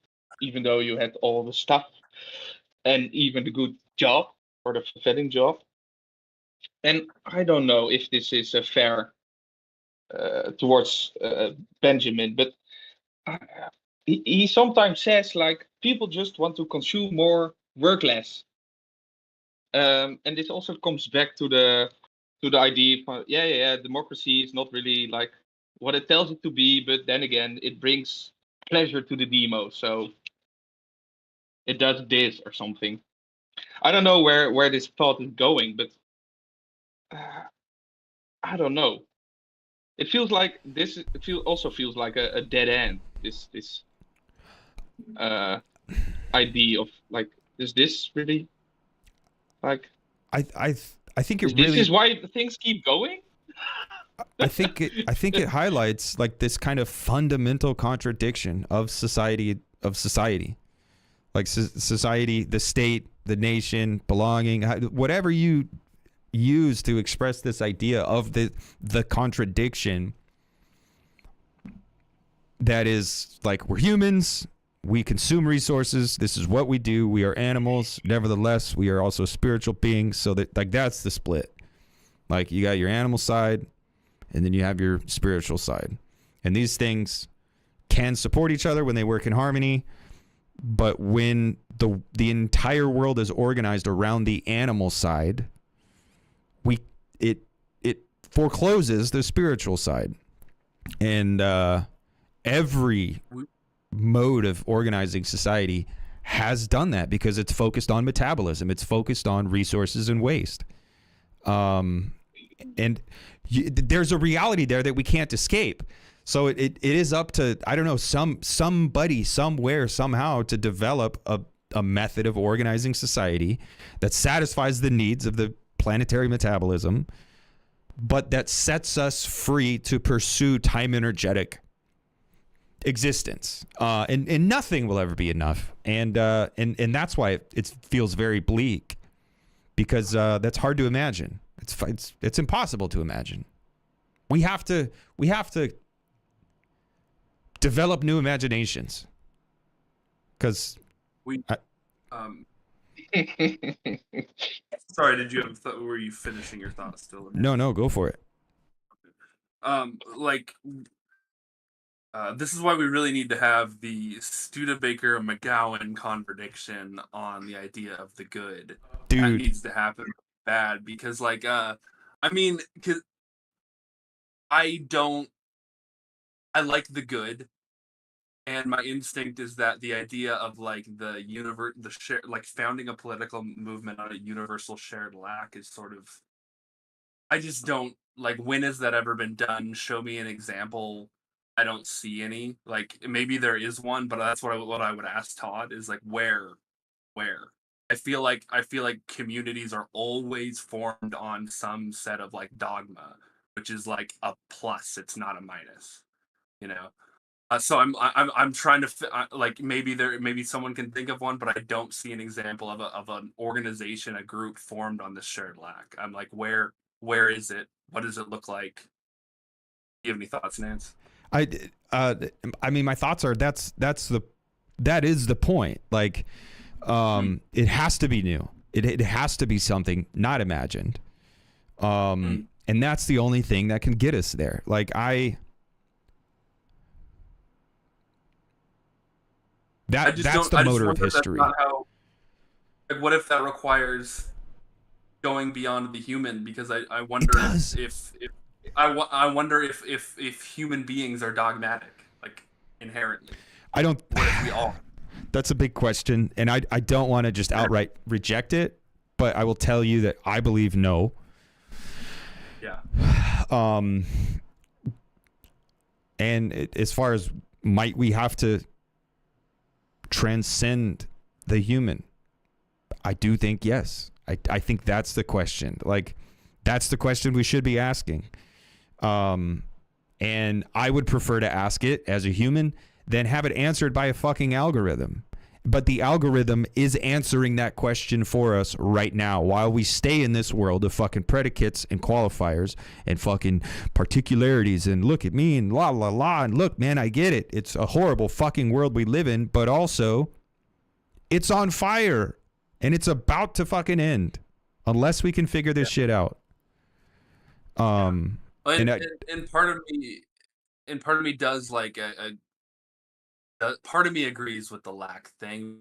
even though you had all the stuff and even the good job or the fulfilling job. And I don't know if this is a fair towards Benjamin, but he sometimes says like people just want to consume more, work less, and this also comes back to the idea of, democracy is not really like what it tells it to be, but then again it brings pleasure to the demo, so it does this or something. I don't know where this thought is going, but I don't know. It feels like this. Also feels like a dead end. This idea of like, is this really like? I think it this really is why things keep going. I think it highlights like this kind of fundamental contradiction of society, like society, the state, the nation, belonging, whatever you use to express this idea of the contradiction that is like, we're humans, we consume resources, this is what we do, we are animals, nevertheless we are also spiritual beings. So that, like, that's the split. Like, you got your animal side and then you have your spiritual side, and these things can support each other when they work in harmony. But when the entire world is organized around the animal side, it forecloses the spiritual side. And every mode of organizing society has done that because it's focused on metabolism. It's focused on resources and waste. And there's a reality there that we can't escape. So it is up to, I don't know, somebody somewhere somehow to develop a method of organizing society that satisfies the needs of the planetary metabolism, but that sets us free to pursue time energetic existence. And nothing will ever be enough. And that's why it feels very bleak, because that's hard to imagine. It's impossible to imagine. We have to develop new imaginations, because sorry, did you have were you finishing your thoughts still? No, go for it. This is why we really need to have the Studebaker McGowan contradiction on the idea of the good. Dude, that needs to happen bad, because I mean, I like the good, and my instinct is that the idea of like the universe, like founding a political movement on a universal shared lack is sort of, I just don't like, when has that ever been done? Show me an example. I don't see any. Like, maybe there is one, but that's what I would ask Todd is like, where? I feel like communities are always formed on some set of like dogma, which is like a plus. It's not a minus, you know. So I'm trying to like, maybe someone can think of one, but I don't see an example of an organization, a group formed on this shared lack. I'm like, where is it? What does it look like? Do you have any thoughts, Nance? I mean, my thoughts are that is the point. Like, it has to be new. It has to be something not imagined. And that's the only thing that can get us there. Like, that's the motor of history. Like, what if that requires going beyond the human? Because I wonder if I wonder if human beings are dogmatic, like, inherently. I don't. What if we all? That's a big question, and I don't want to just outright reject it, but I will tell you that I believe no. Yeah. And as far as might we have to transcend the human, I do think yes. I think that's the question. Like, that's the question we should be asking. And I would prefer to ask it as a human than have it answered by a fucking algorithm. But the algorithm is answering that question for us right now while we stay in this world of fucking predicates and qualifiers and fucking particularities and look at me and la la la and look, man, I get it. It's a horrible fucking world we live in, but also it's on fire and it's about to fucking end unless we can figure this shit out. And part of me does like part of me agrees with the lack thing,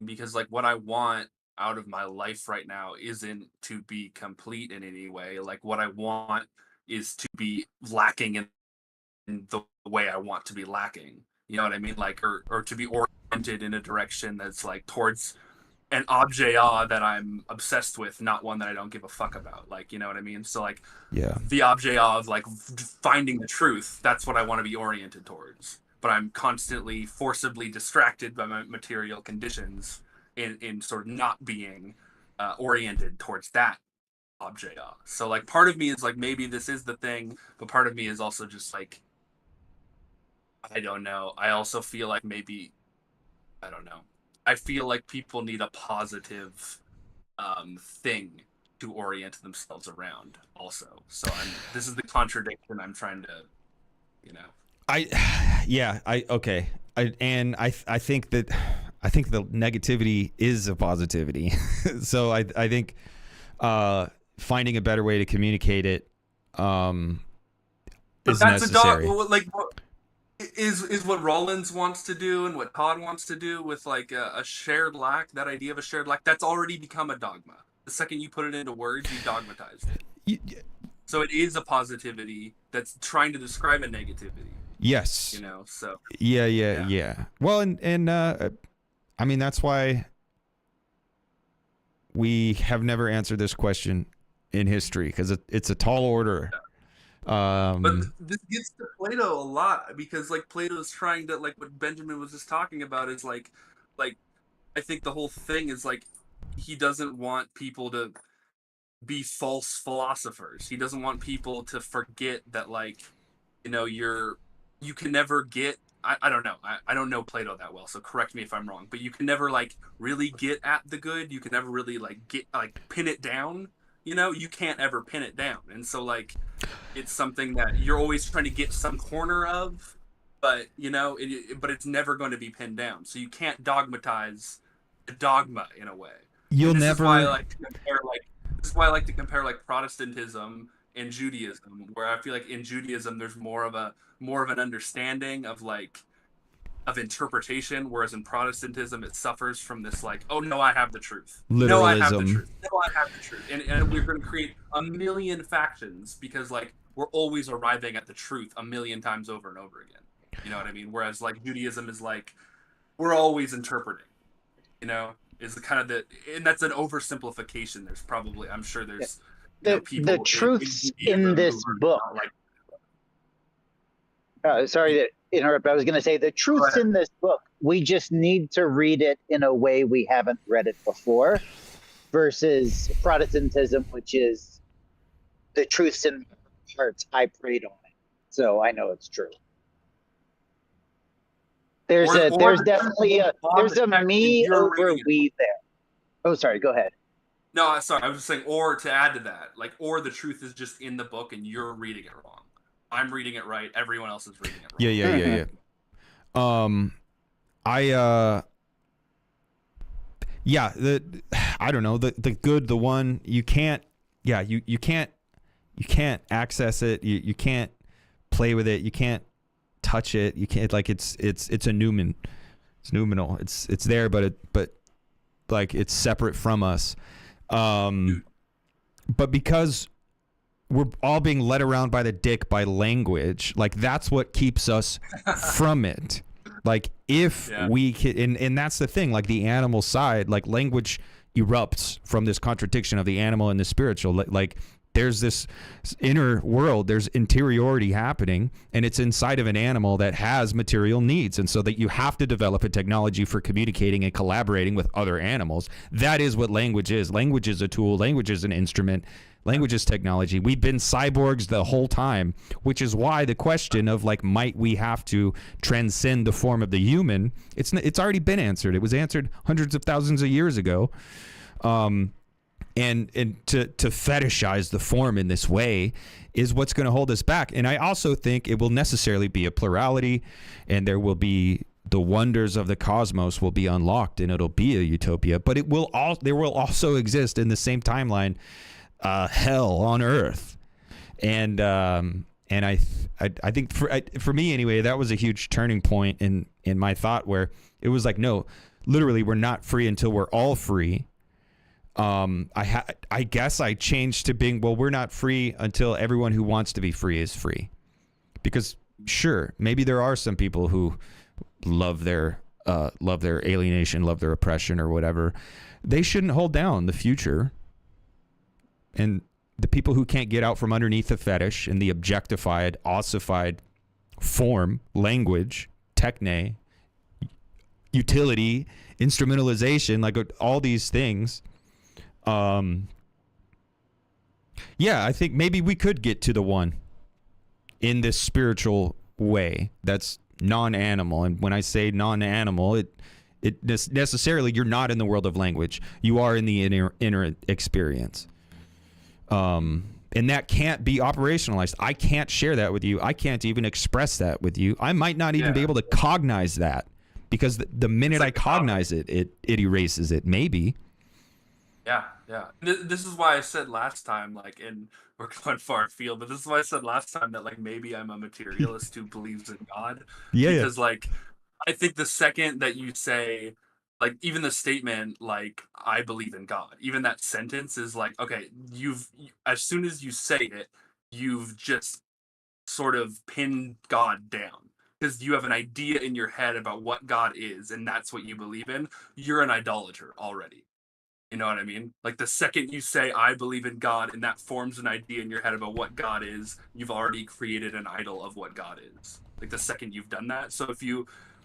because like what I want out of my life right now isn't to be complete in any way. Like, what I want is to be lacking in the way I want to be lacking. You know what I mean? Like, or to be oriented in a direction that's like towards an objet that I'm obsessed with, not one that I don't give a fuck about. Like, you know what I mean? So like, yeah, the objet of like finding the truth, that's what I want to be oriented towards. But I'm constantly forcibly distracted by my material conditions in sort of not being oriented towards that objet. So like, part of me is like, maybe this is the thing, but part of me is also just like, I don't know. I also feel like maybe, I don't know. I feel like people need a positive thing to orient themselves around also. So this is the contradiction I'm trying to, Okay. I think the negativity is a positivity. So I think finding a better way to communicate it is necessary. Is what Rollins wants to do and what Todd wants to do with like a shared lack, that idea of a shared lack, that's already become a dogma. The second you put it into words, you dogmatized it. So it is a positivity that's trying to describe a negativity. Yes. So. Yeah. Well, and I mean, that's why we have never answered this question in history, because it's a tall order. But this gets to Plato a lot, because like Plato's trying to, like what Benjamin was just talking about, is like I think the whole thing is like he doesn't want people to be false philosophers. He doesn't want people to forget that, like, you can never get, I don't know. I don't know Plato that well, so correct me if I'm wrong, but you can never like really get at the good. You can never really pin it down. You can't ever pin it down. And so like it's something that you're always trying to get some corner of, but but it's never going to be pinned down. So you can't dogmatize the dogma in a way. You'll this never. Is why I like to compare, this is why I like to compare like Protestantism and Judaism, where I feel like in Judaism there's more of an understanding of interpretation, whereas in Protestantism it suffers from this like, oh no, I have the truth. Literalism. No, I have the truth. No, I have the truth. And we're going to create a million factions because like we're always arriving at the truth a million times over and over again. You know what I mean? Whereas like Judaism is like we're always interpreting. Is the kind of and that's an oversimplification. There's probably, I'm sure there's people the truths in this book. Sorry to interrupt. I was going to say the truths in this book, we just need to read it in a way we haven't read it before, versus Protestantism, which is the truths in hearts. I prayed on it, so I know it's true. There's definitely a me over we there. Oh, sorry. Go ahead. No, sorry. I was just saying, or to add to that, like, or the truth is just in the book and you're reading it wrong. I'm reading it right. Everyone else is reading it wrong. Yeah. I don't know, the good, the one you can't. Yeah, you can't access it. You can't play with it. You can't touch it. You can't, like, it's a numen. It's numinal. It's there, but like it's separate from us. But because we're all being led around by the dick by language, like that's what keeps us from it. Like if we can, and that's the thing, like the animal side, like language erupts from this contradiction of the animal and the spiritual. Like there's this inner world, there's interiority happening, and it's inside of an animal that has material needs. And so that you have to develop a technology for communicating and collaborating with other animals. That is what language is. Language is a tool. Language is an instrument. Language is technology. We've been cyborgs the whole time, which is why the question of like, might we have to transcend the form of the human? It's already been answered. It was answered hundreds of thousands of years ago. And to fetishize the form in this way is what's going to hold us back. And I also think it will necessarily be a plurality, and there will be the wonders of the cosmos will be unlocked, and it'll be a utopia. But there will also exist in the same timeline hell on earth. And I think for me anyway, that was a huge turning point in my thought, where it was like, no, literally, we're not free until we're all free. I guess I changed to being, well, we're not free until everyone who wants to be free is free. Because sure, maybe there are some people who love their alienation, love their oppression or whatever. They shouldn't hold down the future. And the people who can't get out from underneath the fetish and the objectified, ossified form, language, techne, utility, instrumentalization, like all these things. I think maybe we could get to the one in this spiritual way that's non-animal. And when I say non-animal, it necessarily, you're not in the world of language. You are in the inner experience. And that can't be operationalized. I can't share that with you. I can't even express that with you. I might not even be able to cognize that, because the minute I cognize it erases it. Maybe. Yeah. This is why I said last time, like, and we're going far afield, but this is why I said last time that, like, maybe I'm a materialist who believes in God. Yeah. Because, like, I think the second that you say, like, even the statement, like, I believe in God, even that sentence is like, okay, as soon as you say it, you've just sort of pinned God down. Because you have an idea in your head about what God is, and that's what you believe in. You're an idolater already. You know what I mean? Like, the second you say, I believe in God, and that forms an idea in your head about what God is, you've already created an idol of what God is. Like, the second you've done that. So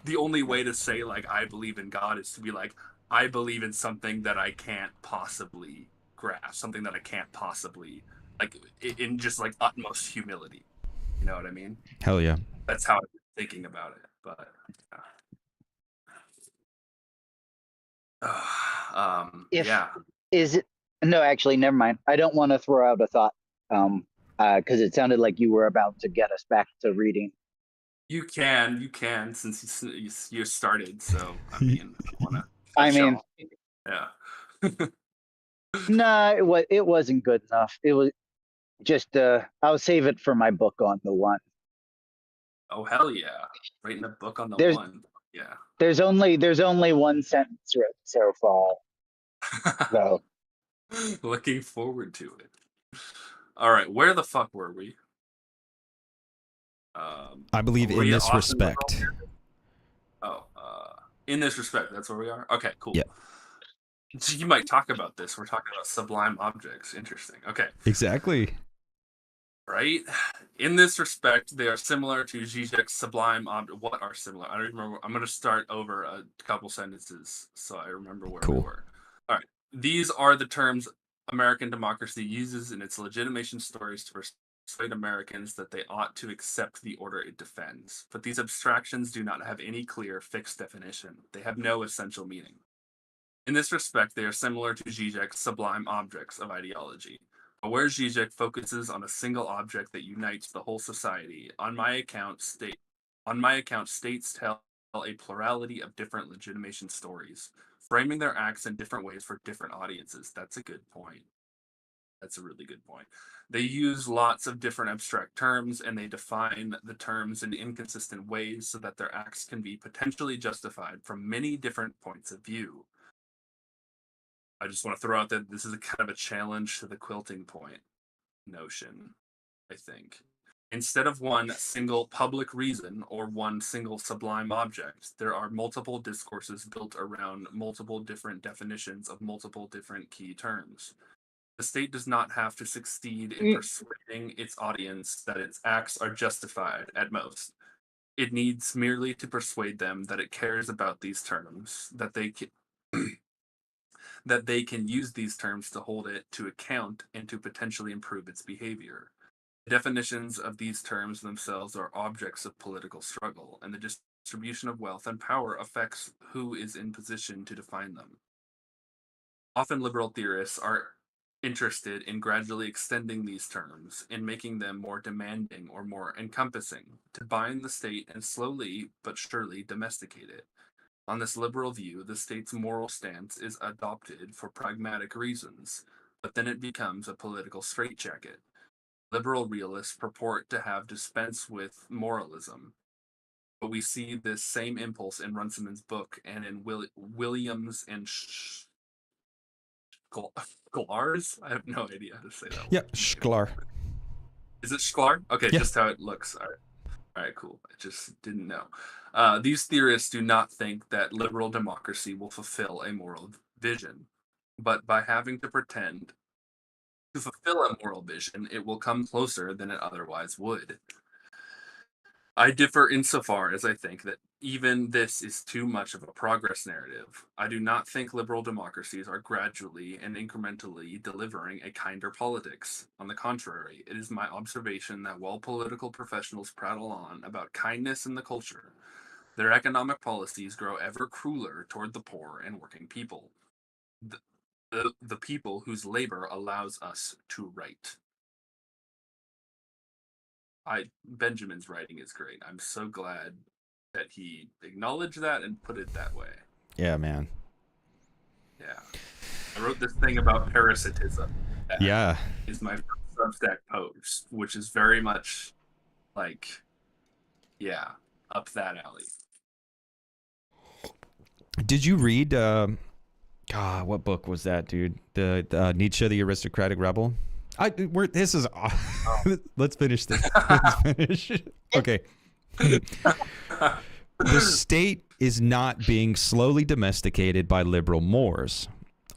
the only way to say, like, I believe in God is to be like, I believe in something that I can't possibly grasp, something that I can't possibly, like, in just, like, utmost humility. You know what I mean? Hell yeah. That's how I'm thinking about it. But, If yeah. is it no, actually, never mind. I don't want to throw out a thought, because it sounded like you were about to get us back to reading. You can, since you started. So I mean, I want to. I mean, yeah. no, it wasn't good enough. It was just I'll save it for my book on the one. Oh hell yeah! Writing a book on the There's one. Yeah. there's only one sentence written so far, though. Looking forward to it. All right, where the fuck were we? I believe were in we at this Austin respect. Liberal? Oh, in this respect, that's where we are. Okay, cool. Yeah. So you might talk about this. We're talking about sublime objects. Interesting. Okay. Exactly. Right? In this respect, they are similar to Zizek's sublime object. What are similar? I don't remember. I'm going to start over a couple sentences so I remember where we were. All right. These are the terms American democracy uses in its legitimation stories to persuade Americans that they ought to accept the order it defends. But these abstractions do not have any clear, fixed definition. They have no essential meaning. In this respect, they are similar to Zizek's sublime objects of ideology. Where Zizek focuses on a single object that unites the whole society, on my account, states tell a plurality of different legitimation stories, framing their acts in different ways for different audiences. That's a good point. That's a really good point. They use lots of different abstract terms, and they define the terms in inconsistent ways so that their acts can be potentially justified from many different points of view. I just want to throw out that this is a kind of a challenge to the quilting point notion, I think. Instead of one single public reason or one single sublime object, there are multiple discourses built around multiple different definitions of multiple different key terms. The state does not have to succeed in persuading its audience that its acts are justified at most. It needs merely to persuade them that it cares about these terms, that they can use these terms to hold it to account and to potentially improve its behavior. The definitions of these terms themselves are objects of political struggle, and the distribution of wealth and power affects who is in position to define them. Often liberal theorists are interested in gradually extending these terms, in making them more demanding or more encompassing, to bind the state and slowly but surely domesticate it. On this liberal view, the state's moral stance is adopted for pragmatic reasons, but then it becomes a political straitjacket. Liberal realists purport to have dispensed with moralism, but we see this same impulse in Runciman's book and in Williams and Sklar's? I have no idea how to say that. Yeah, Sklar. Is it Sklar? Okay, Yeah. just how it looks. All right, cool. I just didn't know. These theorists do not think that liberal democracy will fulfill a moral vision, but by having to pretend to fulfill a moral vision, it will come closer than it otherwise would. I differ insofar as I think that even this is too much of a progress narrative. I do not think liberal democracies are gradually and incrementally delivering a kinder politics. On the contrary, it is my observation that while political professionals prattle on about kindness in the culture, their economic policies grow ever crueler toward the poor and working people. the people whose labor allows us to write. Benjamin's writing is great. I'm so glad that he acknowledged that and put it that way. Yeah, man. Yeah. I wrote this thing about parasitism. Yeah. Is my Substack post, which is very much like, yeah, up that alley. Did you read, what book was that, dude? The Nietzsche, the Aristocratic Rebel? Let's finish this. Let's finish. Okay. The state is not being slowly domesticated by liberal mores.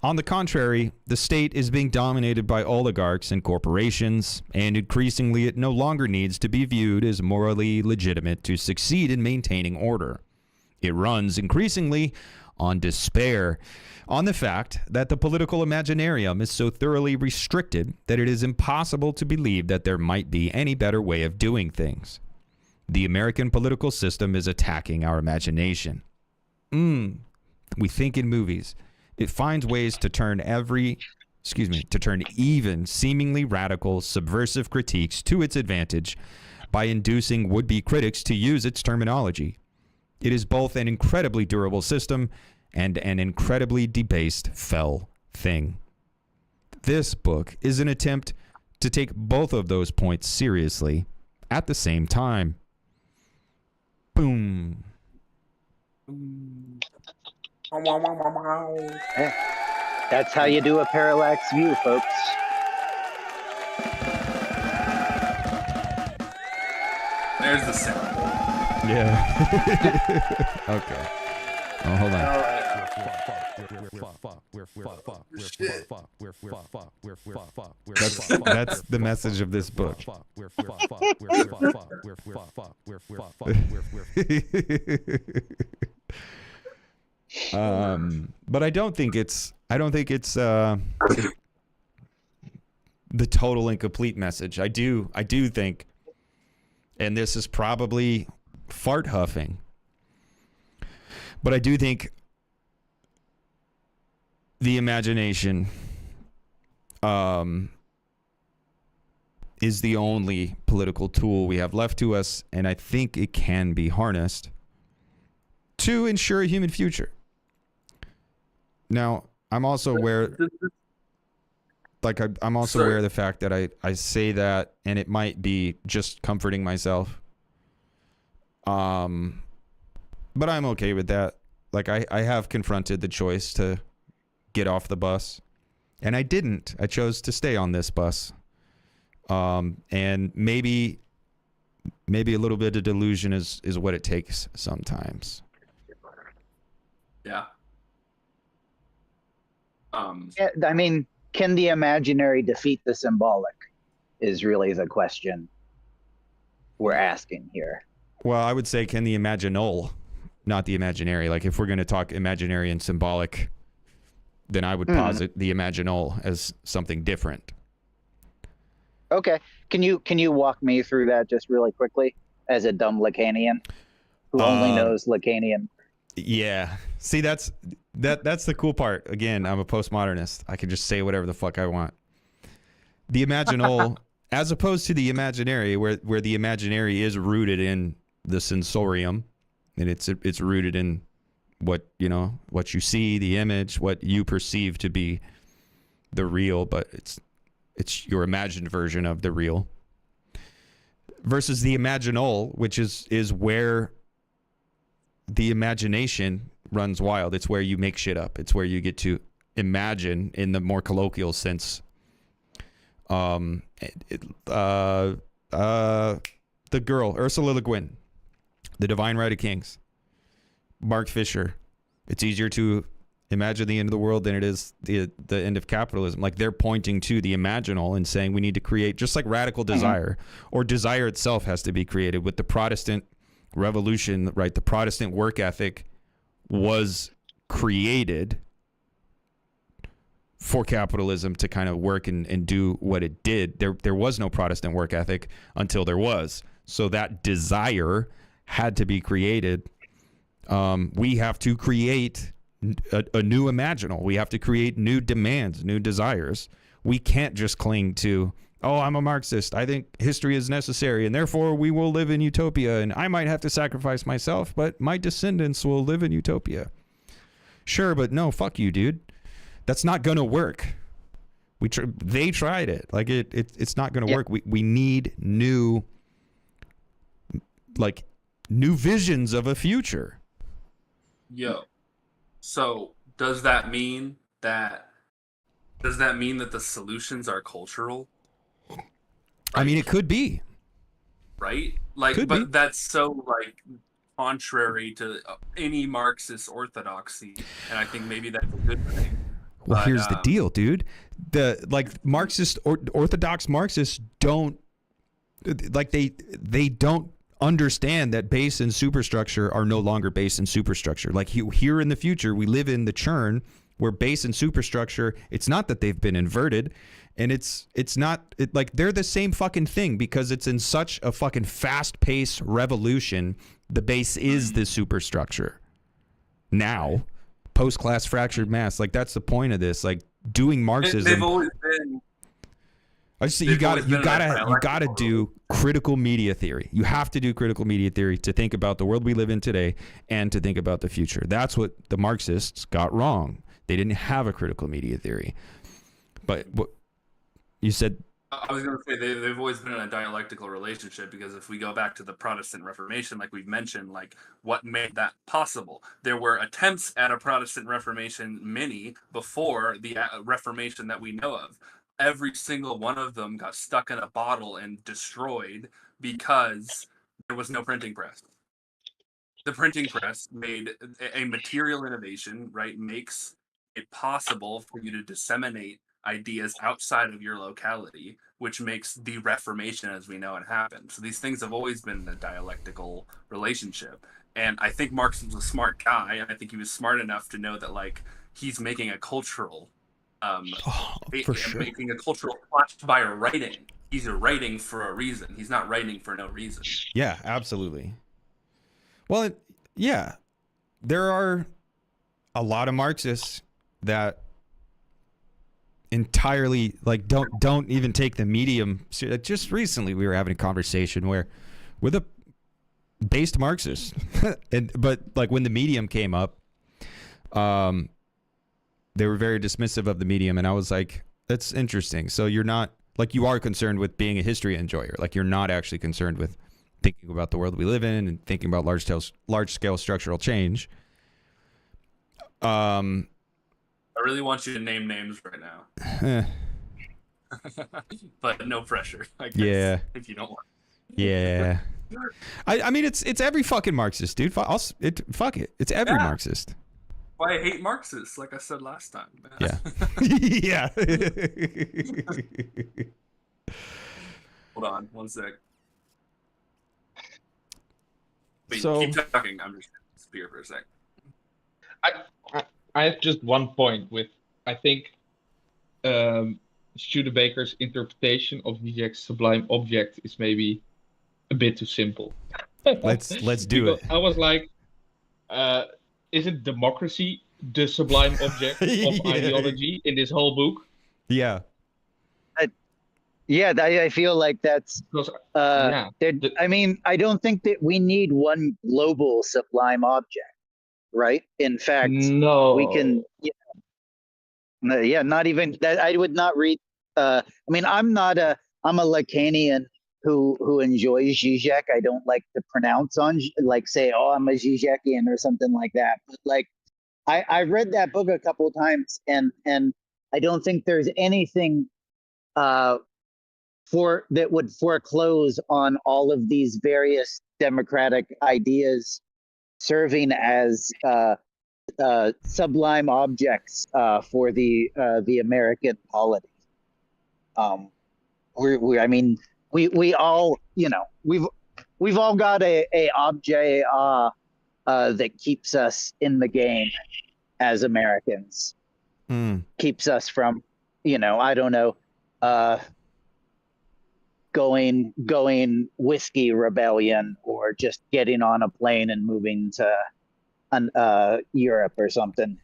On the contrary, the state is being dominated by oligarchs and corporations, and increasingly it no longer needs to be viewed as morally legitimate to succeed in maintaining order. It runs increasingly on despair, on the fact that the political imaginarium is so thoroughly restricted that it is impossible to believe that there might be any better way of doing things. The American political system is attacking our imagination. We think in movies. It finds ways to turn even seemingly radical, subversive critiques to its advantage by inducing would-be critics to use its terminology. It is both an incredibly durable system and an incredibly debased, fell thing. This book is an attempt to take both of those points seriously at the same time. Boom. That's how you do a parallax view, folks. There's the sound. Yeah. Okay. Oh, hold on. That's the message of this book. But I don't think it's the total and complete message. I do think, and this is probably fart huffing, but I do think the imagination is the only political tool we have left to us, and I think it can be harnessed to ensure a human future. Now, I'm also aware, I'm also aware of the fact that I say that, and it might be just comforting myself. But I'm okay with that. Like, I have confronted the choice to get off the bus, and I didn't. I chose to stay on this bus. And maybe a little bit of delusion is what it takes sometimes. Yeah. Yeah, I mean, can the imaginary defeat the symbolic is really the question we're asking here. Well, I would say, can the imaginal, not the imaginary. Like, if we're going to talk imaginary and symbolic, then I would posit the imaginal as something different. Okay. Can you walk me through that just really quickly as a dumb Lacanian who only knows Lacanian? Yeah. See, that's the cool part. Again, I'm a postmodernist. I can just say whatever the fuck I want. The imaginal, as opposed to the imaginary, where the imaginary is rooted in the sensorium, and it's rooted in what you see, the image, what you perceive to be the real, but it's your imagined version of the real. Versus the imaginal, which is where the imagination runs wild. It's where you make shit up. It's where you get to imagine in the more colloquial sense. The girl, Ursula Le Guin, The Divine Right of Kings, Mark Fisher. It's easier to imagine the end of the world than it is the end of capitalism. Like, they're pointing to the imaginal and saying we need to create, just like radical desire, or desire itself has to be created with the Protestant Revolution, right? The Protestant work ethic was created for capitalism to kind of work and do what it did. There was no Protestant work ethic until there was. So that desire had to be created. We have to create a new imaginal. We have to create new demands, new desires. We can't just cling to, oh, I'm a Marxist. I think history is necessary, and therefore we will live in utopia, and I might have to sacrifice myself, but my descendants will live in utopia. Sure, but no, fuck you, dude. That's not going to work. They tried it. Like, it's not going to work. We need new visions of a future. Yo. So does that mean that the solutions are cultural? I mean, it could be. Right? Like, Could but be. that's so like contrary to any Marxist orthodoxy, and I think maybe that's a good thing. Well, But, here's the deal, dude. Marxist orthodox Marxists don't they don't understand that base and superstructure are no longer base and superstructure. Like, here in the future, we live in the churn where base and superstructure, it's not that they've been inverted, and it's not like they're the same fucking thing, because it's in such a fucking fast-paced revolution. The base is the superstructure now, post-class fractured mass. Like, that's the point of this. Like, doing Marxism. they've always been. I just say you gotta do critical media theory. You have to do critical media theory to think about the world we live in today and to think about the future. That's what the Marxists got wrong. They didn't have a critical media theory. But what you said. I was going to say they've always been in a dialectical relationship, because if we go back to the Protestant Reformation, like we've mentioned, like what made that possible? There were attempts at a Protestant Reformation, many before the Reformation that we know of. Every single one of them got stuck in a bottle and destroyed because there was no printing press. The printing press made a material innovation, right? Makes it possible for you to disseminate ideas outside of your locality, which makes the Reformation as we know it happen. So these things have always been in a dialectical relationship. And I think Marx was a smart guy, and I think he was smart enough to know that, like, he's making a cultural For sure. making a cultural plot by writing. He's writing for a reason. He's not writing for no reason. Yeah, absolutely. Well, yeah, there are a lot of Marxists that entirely don't even take the medium. Just recently, we were having a conversation with a based Marxist, but like when the medium came up, they were very dismissive of the medium, and I was like, that's interesting. So you're not, like, you are concerned with being a history enjoyer. Like, you're not actually concerned with thinking about the world we live in and thinking about large scale structural change. I really want you to name names right now. But no pressure, I guess, Yeah. if you don't want. Yeah. I mean, it's every fucking Marxist, dude. Fuck it. It's every Marxist. Why I hate Marxists, like I said last time. Yeah. Yeah. Hold on, one sec. Wait, So- keep talking. I'm just gonna disappear for a sec. I have just one point with, I think, Studebaker's interpretation of Zizek's sublime object is maybe a bit too simple. Let's do Because it. I was like, isn't democracy the sublime object of Yeah. ideology in this whole book? Yeah. Yeah, I feel like that's. Because I mean, I don't think that we need one global sublime object, right? In fact, no, we can. Yeah, not even that. I would not read. I mean, I'm a Lacanian who enjoys Zizek. I don't like to pronounce on, like, say, oh, I'm a Zizekian or something like that. But like, I read that book a couple of times, and I don't think there's anything that would foreclose on all of these various democratic ideas serving as sublime objects for the American polity. I mean, we all, we've all got a object that keeps us in the game as Americans. Keeps us from, I don't know, going whiskey rebellion, or just getting on a plane and moving to Europe or something.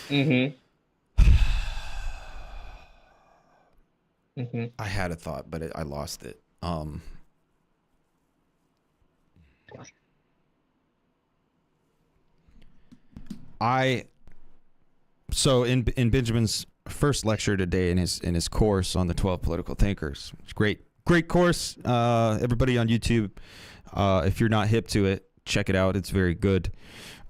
Mm-hmm. Mm-hmm. I had a thought, but I lost it. So in Benjamin's first lecture today in his course on the 12 political thinkers, it's great course. Everybody on YouTube, if you're not hip to it, check it out. It's very good.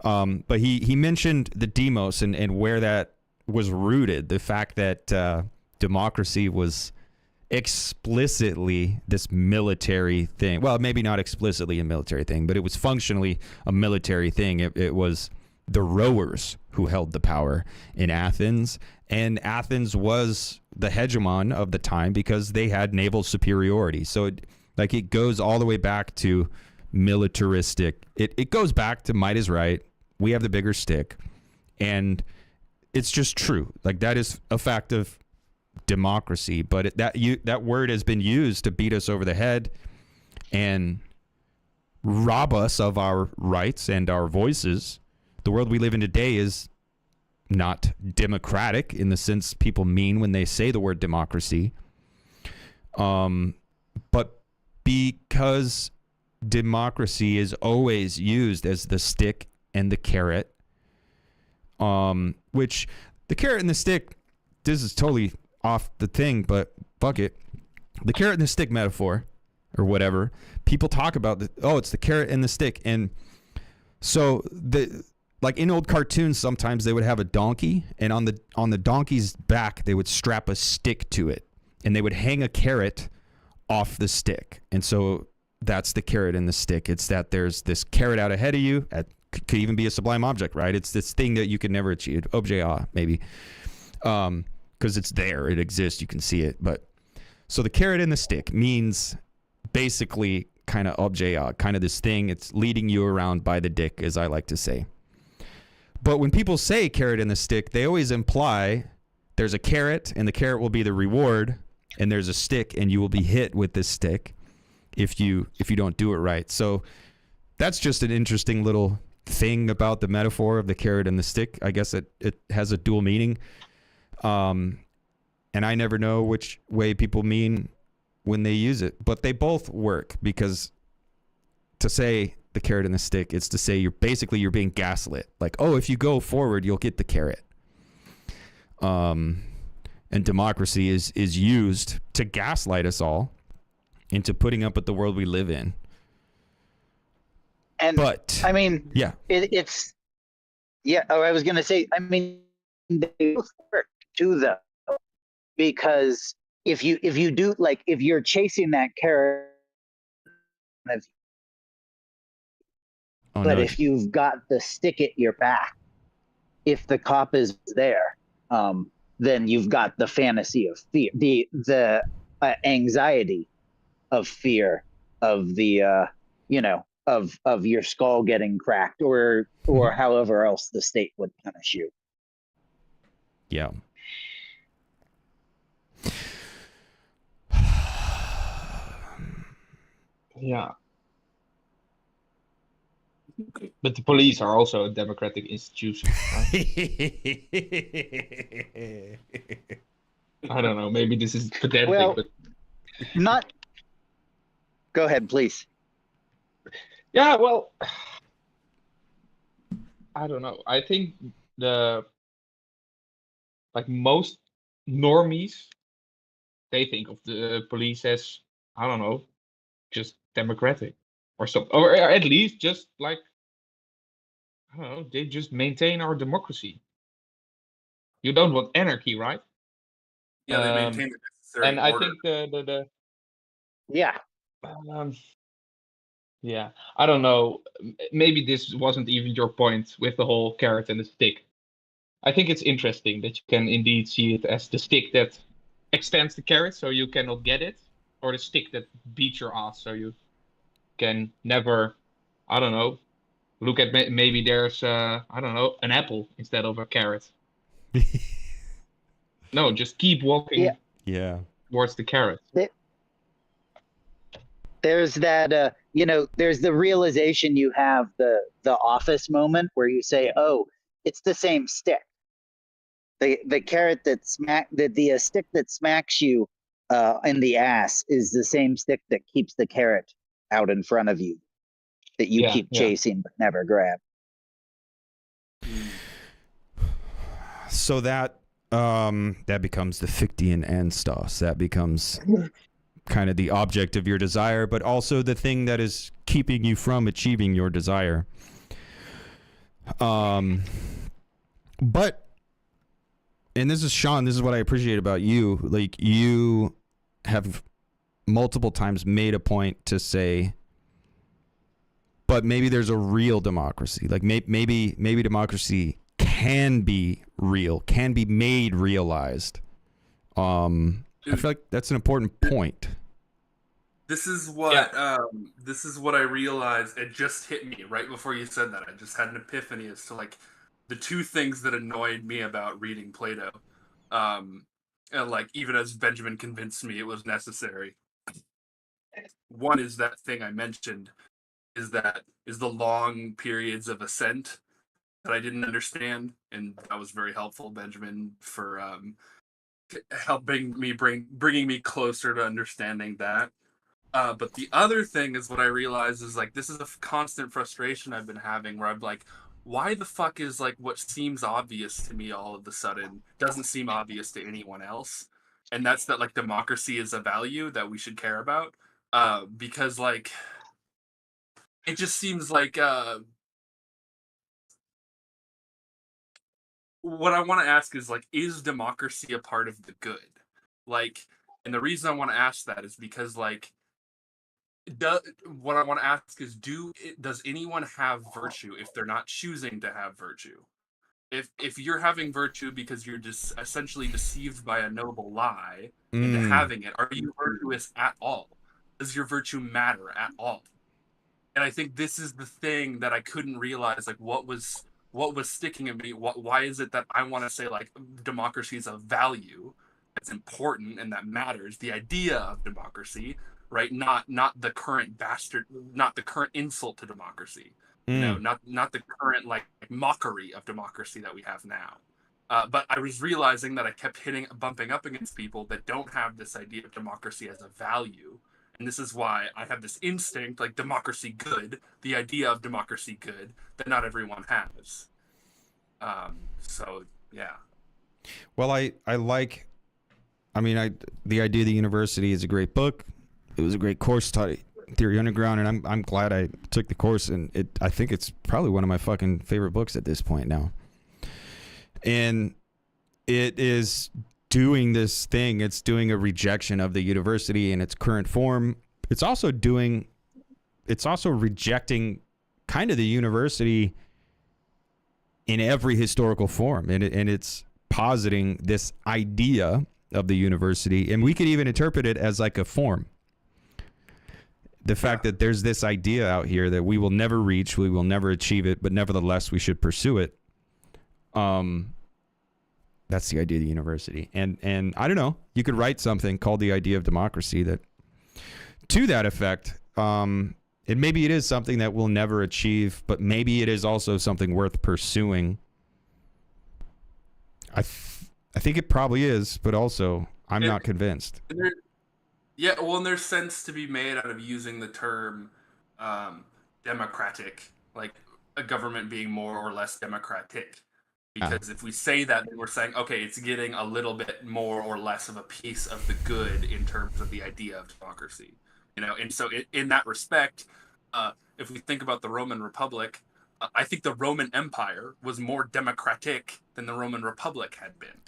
But he mentioned the demos and where that was rooted. The fact that democracy was explicitly this military thing. Well, maybe not explicitly a military thing, but it was functionally a military thing. It was the rowers who held the power in Athens, and Athens was the hegemon of the time because they had naval superiority. So it goes all the way back to militaristic. It goes back to might is right. We have the bigger stick, and it's just true. Like, that is a fact of democracy, but that word has been used to beat us over the head and rob us of our rights and our voices. The world we live in today is not democratic in the sense people mean when they say the word democracy. But because democracy is always used as the stick and the carrot, which the carrot and the stick, this is totally off the thing, but fuck it. The carrot and the stick metaphor or whatever, people talk about it's the carrot and the stick. And so like in old cartoons, sometimes they would have a donkey, and on the donkey's back, they would strap a stick to it, and they would hang a carrot off the stick. And so that's the carrot and the stick. It's that there's this carrot out ahead of you. Could even be a sublime object, right? It's this thing that you could never achieve. Objet, maybe. Because it's there. It exists. You can see it. But so the carrot and the stick means basically kind of objet, kind of this thing. It's leading you around by the dick, as I like to say. But when people say carrot and the stick, they always imply there's a carrot, and the carrot will be the reward, and there's a stick, and you will be hit with this stick if you don't do it right. So that's just an interesting little thing about the metaphor of the carrot and the stick. I guess it has a dual meaning. And I never know which way people mean when they use it, but they both work, because to say the carrot and the stick, it's to say you're being gaslit. Like, oh, if you go forward, you'll get the carrot. And democracy is used to gaslight us all into putting up with the world we live in. And but I mean, yeah, it's yeah. Oh, I was gonna say, I mean, they both work too, though, because if you do, like, if you're chasing that carrot, but if you've got the stick at your back, if the cop is there, then you've got the fantasy of fear, the anxiety of fear of the of your skull getting cracked, or however else the state would punish you. Yeah. Yeah. But the police are also a democratic institution. Right? I don't know. Maybe this is pedantic, Well, but not. Go ahead, please. yeah. Well, I don't know. I think most normies, they think of the police as, I don't know, just democratic or something, or at least just like, I don't know, they just maintain our democracy. You don't want anarchy, right? Yeah, they maintain the necessary And I order. think the Yeah. Yeah, I don't know. Maybe this wasn't even your point with the whole carrot and the stick. I think it's interesting that you can indeed see it as the stick that extends the carrot so you cannot get it, or the stick that beats your ass so you can never, I don't know, look at maybe there's, I don't know, an apple instead of a carrot. No, just keep walking Yeah. towards the carrot. There's that, there's the realization you have, the office moment where you say, oh, it's the same stick. The carrot that the stick that smacks you in the ass is the same stick that keeps the carrot out in front of you that you keep chasing but never grab. So that becomes the Fichtean Anstos. That becomes kind of the object of your desire, but also the thing that is keeping you from achieving your desire. But, and this is Sean, this is what I appreciate about you. Like, you have multiple times made a point to say, but maybe there's a real democracy. Like, maybe democracy can be real, can be made realized. I feel like that's an important point. This is what I realized. It just hit me right before you said that. I just had an epiphany as to like the two things that annoyed me about reading Plato. And like, even as Benjamin convinced me it was necessary. One is that thing I mentioned, is the long periods of ascent that I didn't understand, and that was very helpful, Benjamin, for helping me bringing me closer to understanding that. But the other thing is what I realized is like, this is a constant frustration I've been having, where I'm like, why the fuck is like what seems obvious to me all of a sudden doesn't seem obvious to anyone else? And that's that like democracy is a value that we should care about. Because like, it just seems like what I want to ask is like, is democracy a part of the good? Like, and the reason I want to ask that is because like, what I want to ask is, does anyone have virtue if they're not choosing to have virtue? If you're having virtue because you're just essentially deceived by a noble lie into having it, are you virtuous at all? Does your virtue matter at all? And I think this is the thing that I couldn't realize, like what was sticking in me. Why is it that I want to say like democracy is a value that's important and that matters? The idea of democracy, right? Not the current not the current insult to democracy. You know, not the current like mockery of democracy that we have now. But I was realizing that I kept bumping up against people that don't have this idea of democracy as a value. And this is why I have this instinct, like democracy good, the idea of democracy good, that not everyone has. So, yeah. Well, the idea of the university is a great book. It was a great course, taught Theory Underground, and I'm glad I took the course, and I think it's probably one of my fucking favorite books at this point now. And it is doing this thing. It's doing a rejection of the university in its current form. It's also rejecting kind of the university in every historical form, and it's positing this idea of the university, and we could even interpret it as like a form. The fact that there's this idea out here that we will never reach, we will never achieve it, but nevertheless we should pursue it. That's the idea of the university. And I don't know, you could write something called The Idea of Democracy that, to that effect, and maybe it is something that we'll never achieve, but maybe it is also something worth pursuing. I think it probably is, but also I'm not convinced. Yeah, well, and there's sense to be made out of using the term democratic, like a government being more or less democratic. Because if we say that, then we're saying, okay, it's getting a little bit more or less of a piece of the good in terms of the idea of democracy. You know, and so in that respect, if we think about the Roman Republic, I think the Roman Empire was more democratic than the Roman Republic had been.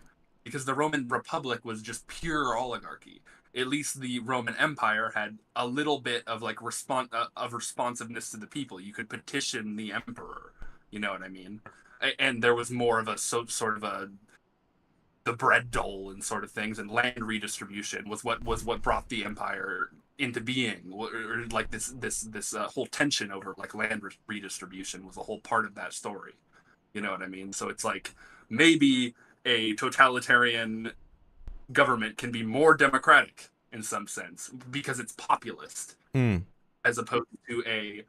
Because the Roman Republic was just pure oligarchy. At least the Roman Empire had a little bit of like responsiveness to the people. You could petition the emperor. You know what I mean? And there was more of a sort of the bread dole and sort of things, and land redistribution was what brought the empire into being. Or like this whole tension over like land redistribution was a whole part of that story. You know what I mean? So it's like maybe a totalitarian government can be more democratic in some sense because it's populist, as opposed to a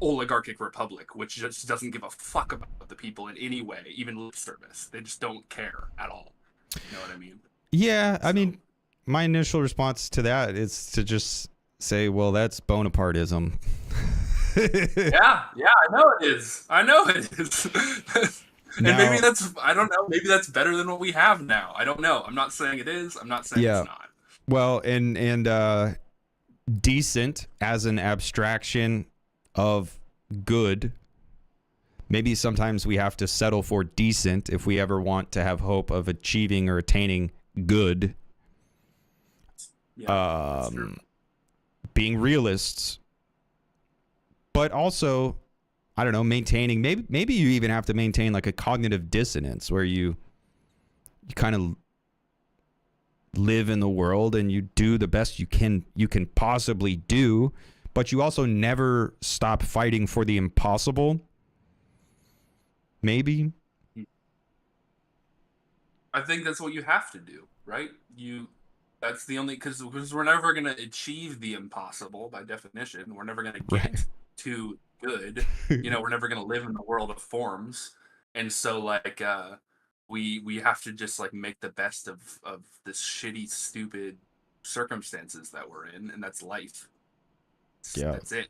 oligarchic republic, which just doesn't give a fuck about the people in any way, even lip service. They just don't care at all. You know what I mean? Yeah, I mean, my initial response to that is to just say, well, that's Bonapartism. Yeah, I know it is. And maybe that's, I don't know, maybe that's better than what we have now. I don't know. I'm not saying it is. I'm not saying it's not. Well, and decent as an abstraction of good. Maybe sometimes we have to settle for decent if we ever want to have hope of achieving or attaining good. Yeah, that's true. Being realists, but also, I don't know, maintaining, maybe you even have to maintain like a cognitive dissonance where you kind of live in the world and you do the best you can possibly do, but you also never stop fighting for the impossible. Maybe. I think that's what you have to do, right? That's the only, because we're never going to achieve the impossible by definition. We're never going to get to good. We're never going to live in the world of forms. And so like we have to just like make the best of this shitty, stupid circumstances that we're in, and that's life. That's it.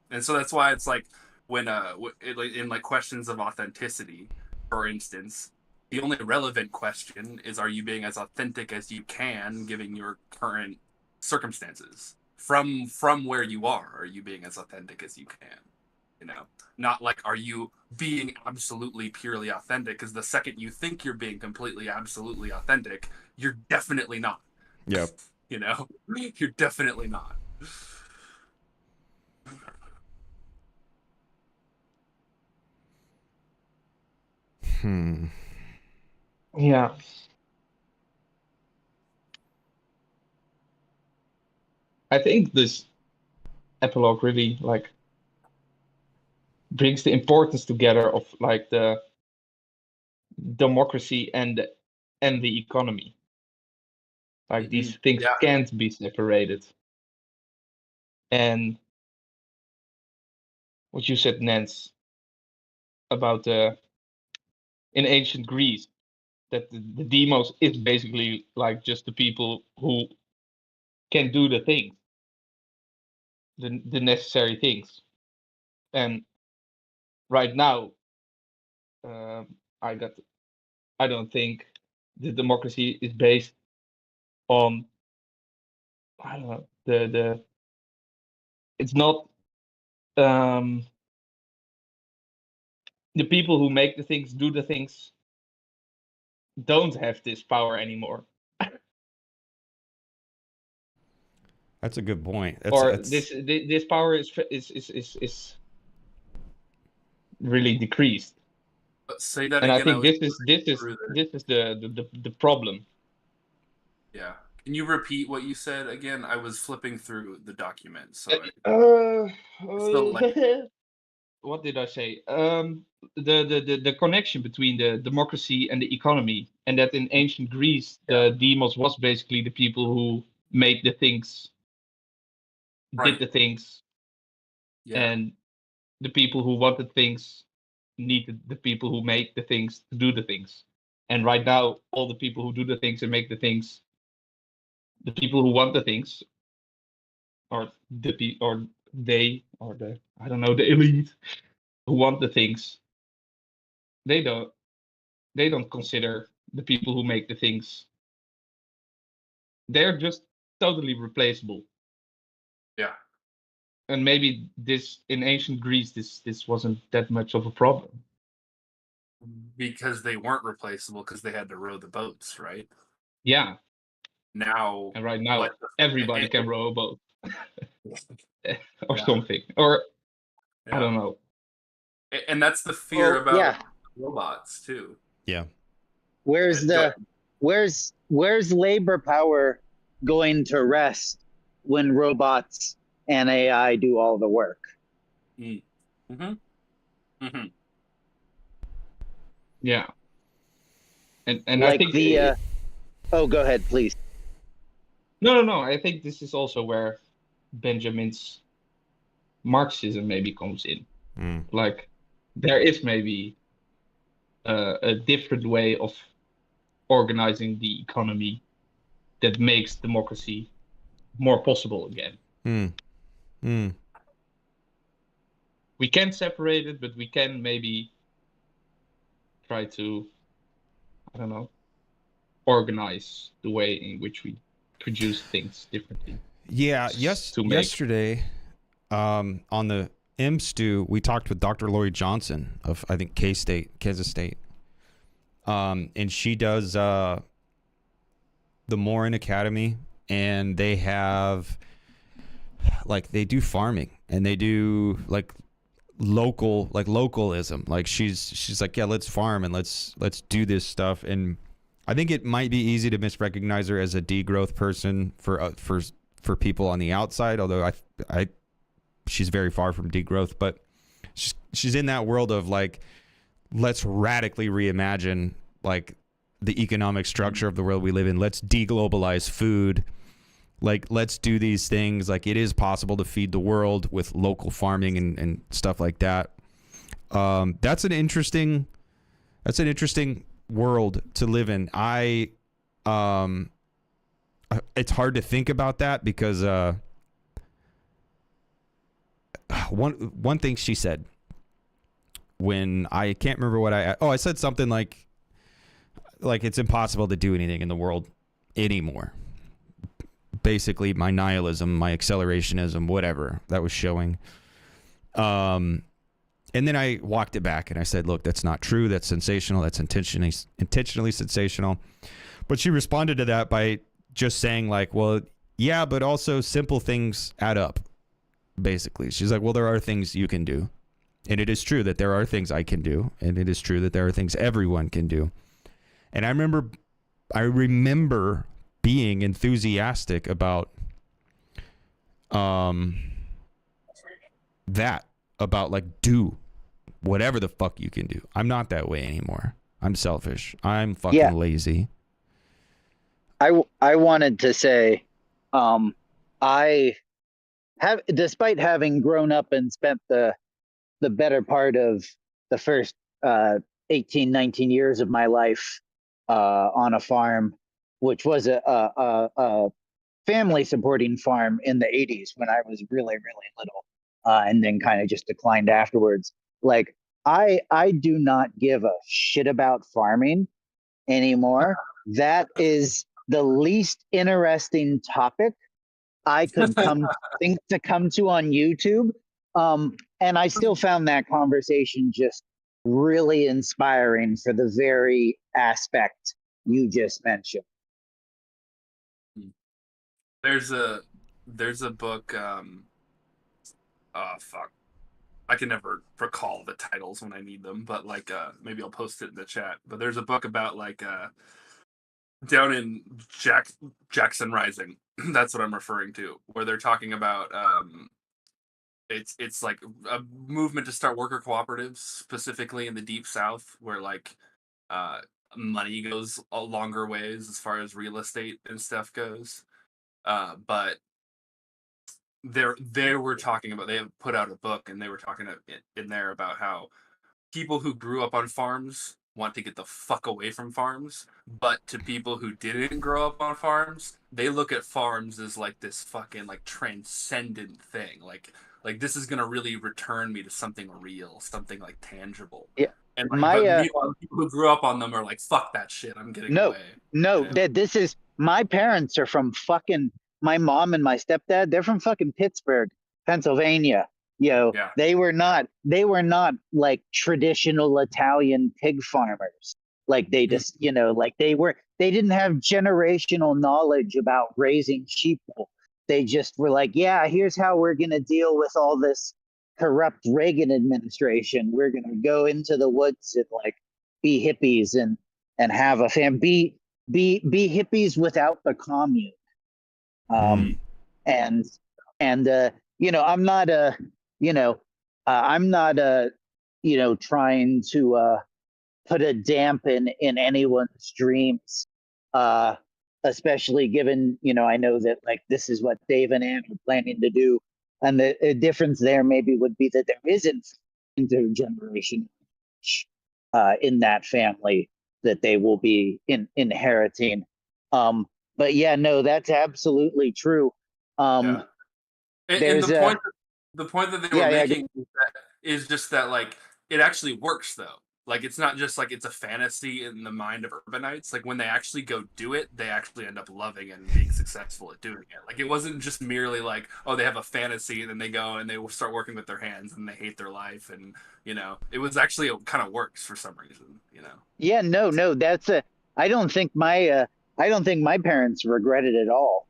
And so that's why it's like when in like questions of authenticity, for instance, the only relevant question is, are you being as authentic as you can given your current circumstances? From where you are you being as authentic as you can? Not like, are you being absolutely purely authentic? Because the second you think you're being completely absolutely authentic, you're definitely not. Yep. You're definitely not. Yeah. I think this epilogue really like brings the importance together of like the democracy and the economy. Like these things can't be separated. And what you said, Nance, about in ancient Greece, that the demos is basically like just the people who can do the things, the necessary things. And right now, I don't think the democracy is based on, I don't know, it's not the people who make the things, do the things, don't have this power anymore. That's a good point. This power is really decreased. Say that and again. I think this is the problem. Yeah. Can you repeat what you said again? I was flipping through the document, so what did I say? The connection between the democracy and the economy, and that in ancient Greece, the demos was basically the people who made the things, did the things, and the people who wanted things needed the people who make the things to do the things. And right now, all the people who do the things and make the things, the people who want the things, or the elite who want the things, they don't consider the people who make the things. They're just totally replaceable. Yeah. And maybe this in ancient Greece, this wasn't that much of a problem. Because they weren't replaceable, because they had to row the boats, right? Yeah. Now, and right now, everybody can row a boat. Or something. Or I don't know. And that's the fear about robots too. Yeah. Where's labor power going to rest when robots and AI do all the work? Yeah. And like I think go ahead, please. No. I think this is also where Benjamin's Marxism maybe comes in. Mm. Like there is maybe a different way of organizing the economy that makes democracy more possible again. Mm. Mm. We can separate it, but we can maybe try to, I don't know, organize the way in which we produce things differently. Yeah. To make Yesterday, on the M Stew, we talked with Dr. Lori Johnson of, I think, K-State, Kansas State. And she does the Morin Academy, and they have, like, they do farming, and they do like localism. Like she's like, yeah, let's farm and let's do this stuff. And I think it might be easy to misrecognize her as a degrowth person for people on the outside, although she's very far from degrowth, but she's in that world of like, let's radically reimagine like the economic structure of the world we live in. Let's deglobalize food. Like, let's do these things. Like, it is possible to feed the world with local farming and stuff like that. That's an interesting world to live in. It's hard to think about that because one thing she said when I can't remember what I said something like it's impossible to do anything in the world anymore. Basically, my nihilism, my accelerationism, whatever that was showing. And then I walked it back and I said, look, that's not true. That's sensational. That's intentionally sensational. But she responded to that by just saying like, well, yeah, but also simple things add up. Basically, she's like, well, there are things you can do. And it is true that there are things I can do. And it is true that there are things everyone can do. And I remember being enthusiastic about that, about like, do whatever the fuck you can do. I'm not that way anymore. I'm selfish. I'm fucking lazy. I wanted to say, I have, despite having grown up and spent the better part of the first 18, 19 years of my life on a farm, which was a family supporting farm in the 80s when I was really, really little, and then kind of just declined afterwards. Like, I do not give a shit about farming anymore. That is the least interesting topic I could come to on YouTube. And I still found that conversation just really inspiring for the very aspect you just mentioned. There's a book. Fuck. I can never recall the titles when I need them, but like maybe I'll post it in the chat. But there's a book about like down in Jackson Rising. That's what I'm referring to, where they're talking about it's like a movement to start worker cooperatives, specifically in the Deep South, where like money goes a longer ways as far as real estate and stuff goes. But they were talking about, they have put out a book and they were talking in there about how people who grew up on farms want to get the fuck away from farms, but to people who didn't grow up on farms, they look at farms as like this fucking like transcendent thing. Like this is gonna really return me to something real, something like tangible. Yeah. And like, people who grew up on them are like, fuck that shit, I'm getting away. No, this is, my parents are from fucking, my mom and my stepdad, they're from fucking Pittsburgh, Pennsylvania. They were not like traditional Italian pig farmers. Like they just, like they didn't have generational knowledge about raising sheep. They just were like, yeah, here's how we're going to deal with all this corrupt Reagan administration. We're going to go into the woods and like be hippies and have a be hippies without the commune. I'm not trying to put a damp in anyone's dreams, especially given, I know that like this is what Dave and Ann are planning to do And the difference there maybe would be that there isn't intergenerational in that family that they will be inheriting. But yeah, no, that's absolutely true. Yeah. And There's the point that they yeah, were yeah, making is just that like it actually works though. Like it's not just like it's a fantasy in the mind of urbanites. Like when they actually go do it, they actually end up loving and being successful at doing it. Like it wasn't just merely like, oh, they have a fantasy and then they go and they will start working with their hands and they hate their life, and it was actually it kind of works for some reason. yeah, no, that's a. I don't think my parents regret it at all.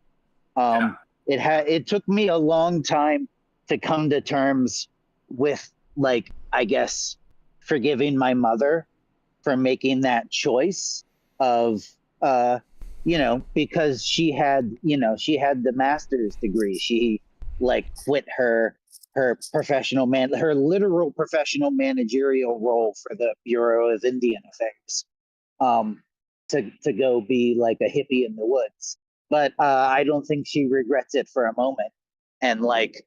Yeah. It took me a long time to come to terms with, like, I guess, forgiving my mother for making that choice of because she had the master's degree. She like quit her her literal professional managerial role for the Bureau of Indian Affairs, um to go be like a hippie in the woods. But I don't think she regrets it for a moment. And like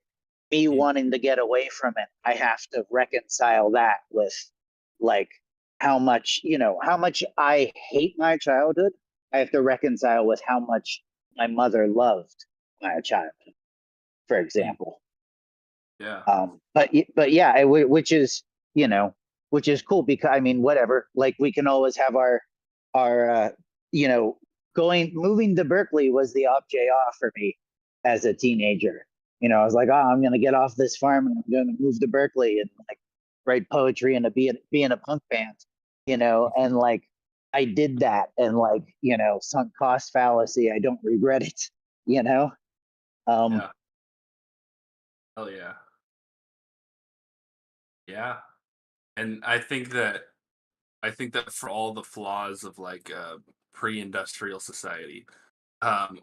me wanting to get away from it, I have to reconcile that with like how much I hate my childhood. I have to reconcile with how much my mother loved my childhood, for example. Yeah. But yeah, which is cool, because I mean, whatever. Like we can always have our moving to Berkeley was the object off for me as a teenager. I was like, oh, I'm gonna get off this farm and I'm gonna move to Berkeley and like write poetry and be in a punk band, and like I did that, and like sunk cost fallacy. I don't regret it, Yeah. Hell yeah. Yeah. And I think that for all the flaws of like pre-industrial society,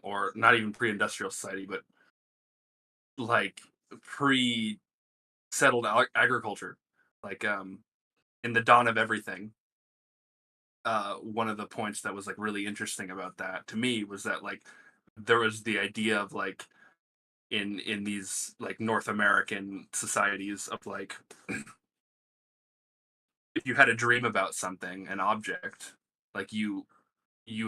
or not even pre-industrial society, but like pre-settled agriculture, like in the dawn of everything. One of the points that was like really interesting about that to me was that like there was the idea of like in these like North American societies of like if you had a dream about something, an object, like you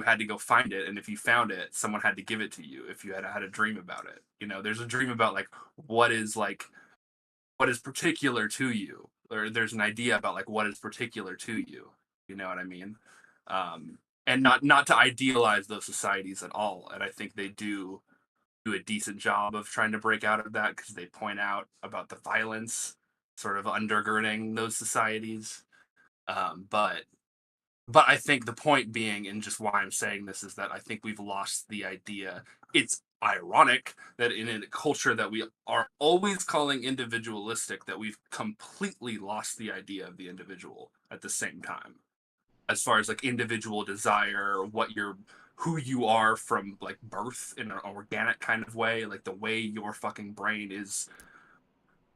had to go find it, and if you found it, someone had to give it to you if you had a dream about it. There's a dream about like what is particular to you, or there's an idea about like what is particular to you. You know what I mean? And not to idealize those societies at all. And I think they do a decent job of trying to break out of that, because they point out about the violence sort of undergirding those societies. But I think the point being, and just why I'm saying this, is that I think we've lost the idea. It's ironic that in a culture that we are always calling individualistic, that we've completely lost the idea of the individual at the same time, as far as like individual desire, who you are from like birth in an organic kind of way, like the way your fucking brain is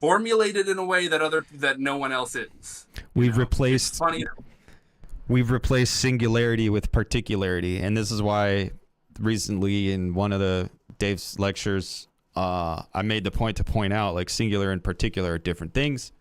formulated in a way that no one else is. We've replaced singularity with particularity, and this is why recently in one of the Dave's lectures, I made the point to point out like singular and particular are different things.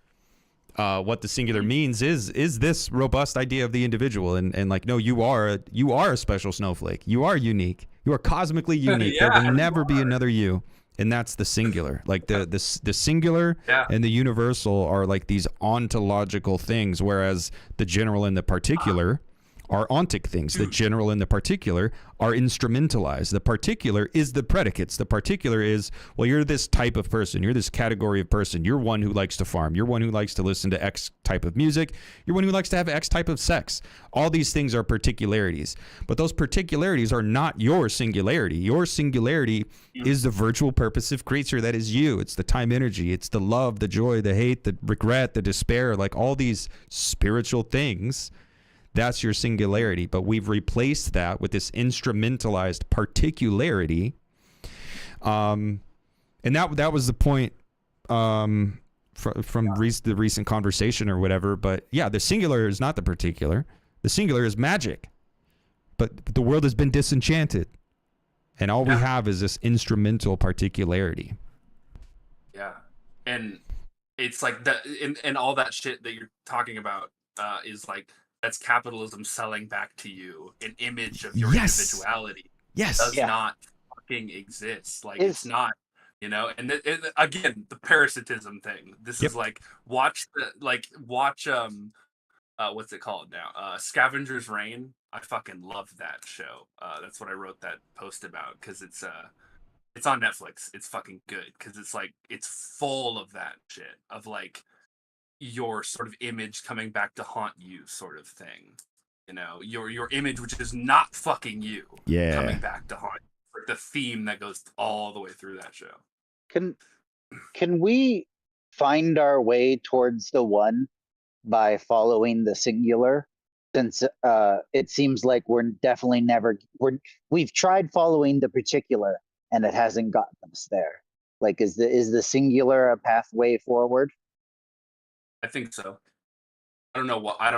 What the singular means is this robust idea of the individual, and like, no, you are a special snowflake. You are unique. You are cosmically unique. Yeah, there will never be another you, and that's the singular. Like the singular and the universal are like these ontological things, whereas the general and the particular are ontic things. The general and the particular are instrumentalized. The particular is the predicates. The particular is, well, you're this type of person. You're this category of person. You're one who likes to farm. You're one who likes to listen to X type of music. You're one who likes to have X type of sex. All these things are particularities. But those particularities are not your singularity. Your singularity is the virtual purposive creature that is you. It's the time energy. It's the love, the joy, the hate, the regret, the despair, like all these spiritual things. That's your singularity, but we've replaced that with this instrumentalized particularity, and that was the point from the recent conversation or whatever. But yeah, the singular is not the particular. The singular is magic, but the world has been disenchanted, and all we have is this instrumental particularity. Yeah, and it's like that, and all that shit that you're talking about is like that's capitalism selling back to you an image of your Yes. individuality. Yes. Does Yeah. not fucking exist. Like Is- it's not, you know. And again, the parasitism thing. This Yep. is like watch what's it called now? Scavenger's Reign. I fucking love that show. That's what I wrote that post about because it's on Netflix. It's fucking good because it's like it's full of that shit of like your sort of image coming back to haunt you, sort of thing. You know, your image, which is not fucking you, Yeah. coming back to haunt you. Like the theme that goes all the way through that show. Can we find our way towards the one by following the singular? Since it seems like we're definitely we've tried following the particular and it hasn't gotten us there. Like, is the singular a pathway forward? I think so. I don't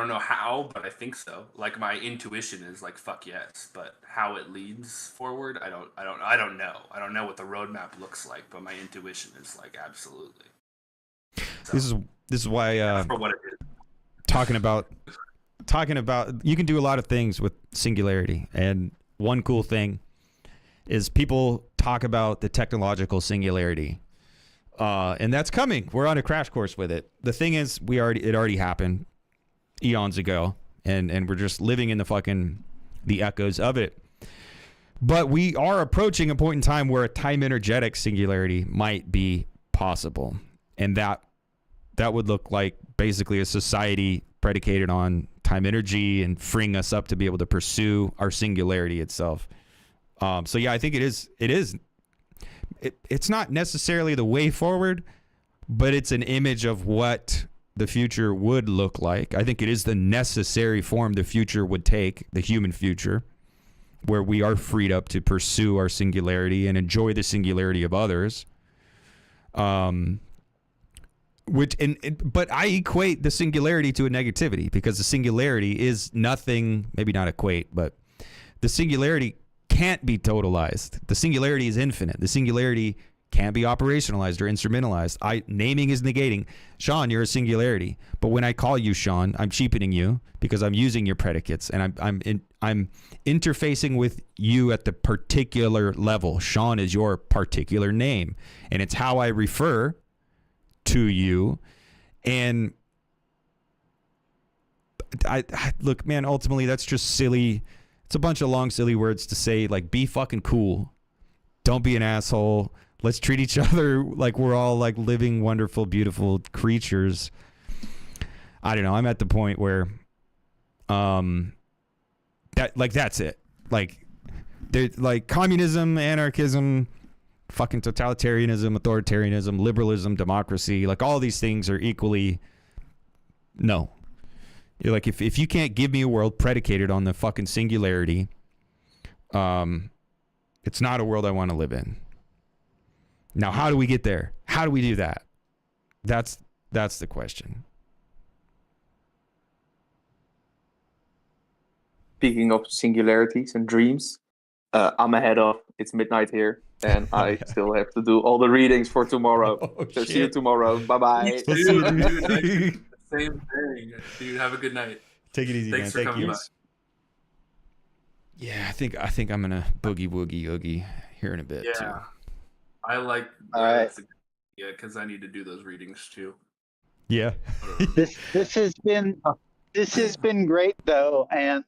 know how, but I think so. Like my intuition is like fuck yes, but how it leads forward, I don't know. I don't know what the roadmap looks like, but my intuition is like absolutely. So, This is why for what it is. talking about you can do a lot of things with singularity, and one cool thing is people talk about the technological singularity, and that's coming. We're on a crash course with it. The thing is, it already happened eons ago, and we're just living in the echoes of it. But we are approaching a point in time where a time energetic singularity might be possible, and that would look like basically a society predicated on time energy and freeing us up to be able to pursue our singularity itself. So yeah, I think it's not necessarily the way forward, but it's an image of what the future would look like. I think it is the necessary form the future would take, the human future, where we are freed up to pursue our singularity and enjoy the singularity of others. But I equate the singularity to a negativity, because the singularity is nothing, maybe not equate, but the singularity can't be totalized. The singularity is infinite. The singularity can't be operationalized or instrumentalized. Naming is negating. Sean, you're a singularity, but when I call you Sean, I'm cheapening you because I'm using your predicates, and I'm interfacing with you at the particular level. Sean is your particular name, and it's how I refer to you. And I look, man, ultimately that's just silly. It's a bunch of long silly words to say, like, be fucking cool, don't be an asshole, let's treat each other like we're all like living wonderful beautiful creatures. I don't know, I'm at the point where that's it. Like, there's like communism, anarchism, fucking totalitarianism, authoritarianism, liberalism, democracy, like all these things are equally no. You're like, if you can't give me a world predicated on the fucking singularity, it's not a world I want to live in. Now, how do we get there? How do we do that? That's the question. Speaking of singularities and dreams, I'm ahead of. It's midnight here, and I still have to do all the readings for tomorrow. Oh, So see you tomorrow. Bye bye. We'll see you, Dude, same thing, dude. Have a good night. Take it easy, Thanks man. for Thank you. coming by. Yeah, I think I'm gonna boogie woogie oogie here in a bit too. Yeah, I like. All right. Yeah, because I need to do those readings too. Yeah. This has been great though, and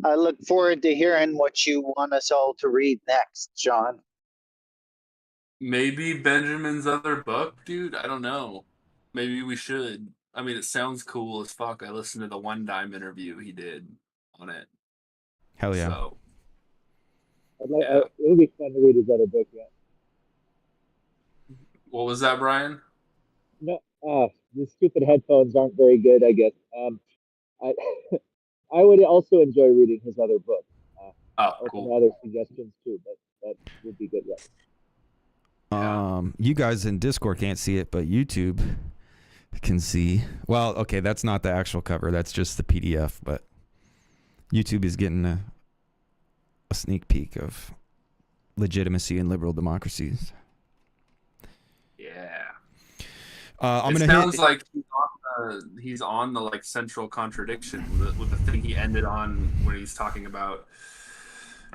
I look forward to hearing what you want us all to read next, John. Maybe Benjamin's other book, dude. I don't know. Maybe we should. I mean, it sounds cool as fuck. I listened to the One Dime interview he did on it. Hell yeah. So, it would be fun to read his other book. Yeah. what was that, Brian? No, the stupid headphones aren't very good, I guess. I I would also enjoy reading his other book. Oh, Open cool. to other suggestions too, but that would be good. Yeah. You guys in Discord can't see it, but YouTube can see. Well, okay, that's not the actual cover. That's just the PDF, but YouTube is getting a sneak peek of legitimacy in liberal democracies. Yeah. I'm it gonna sounds hit. like he's on the like central contradiction with the thing he ended on when he's talking about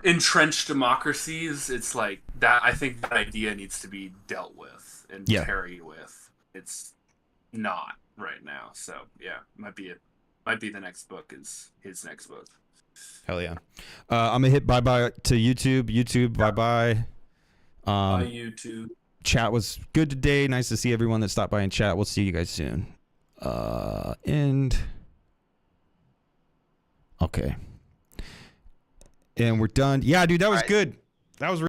entrenched democracies. It's like that. I think that idea needs to be dealt with and Yeah. carried with. It's not right now. So yeah, might be the next book is his next book. Hell yeah. I'm gonna hit bye bye to YouTube. YouTube, bye bye. Bye, YouTube. Chat was good today. Nice to see everyone that stopped by and chat. We'll see you guys soon. And okay. And we're done. Yeah, dude, that was good. That was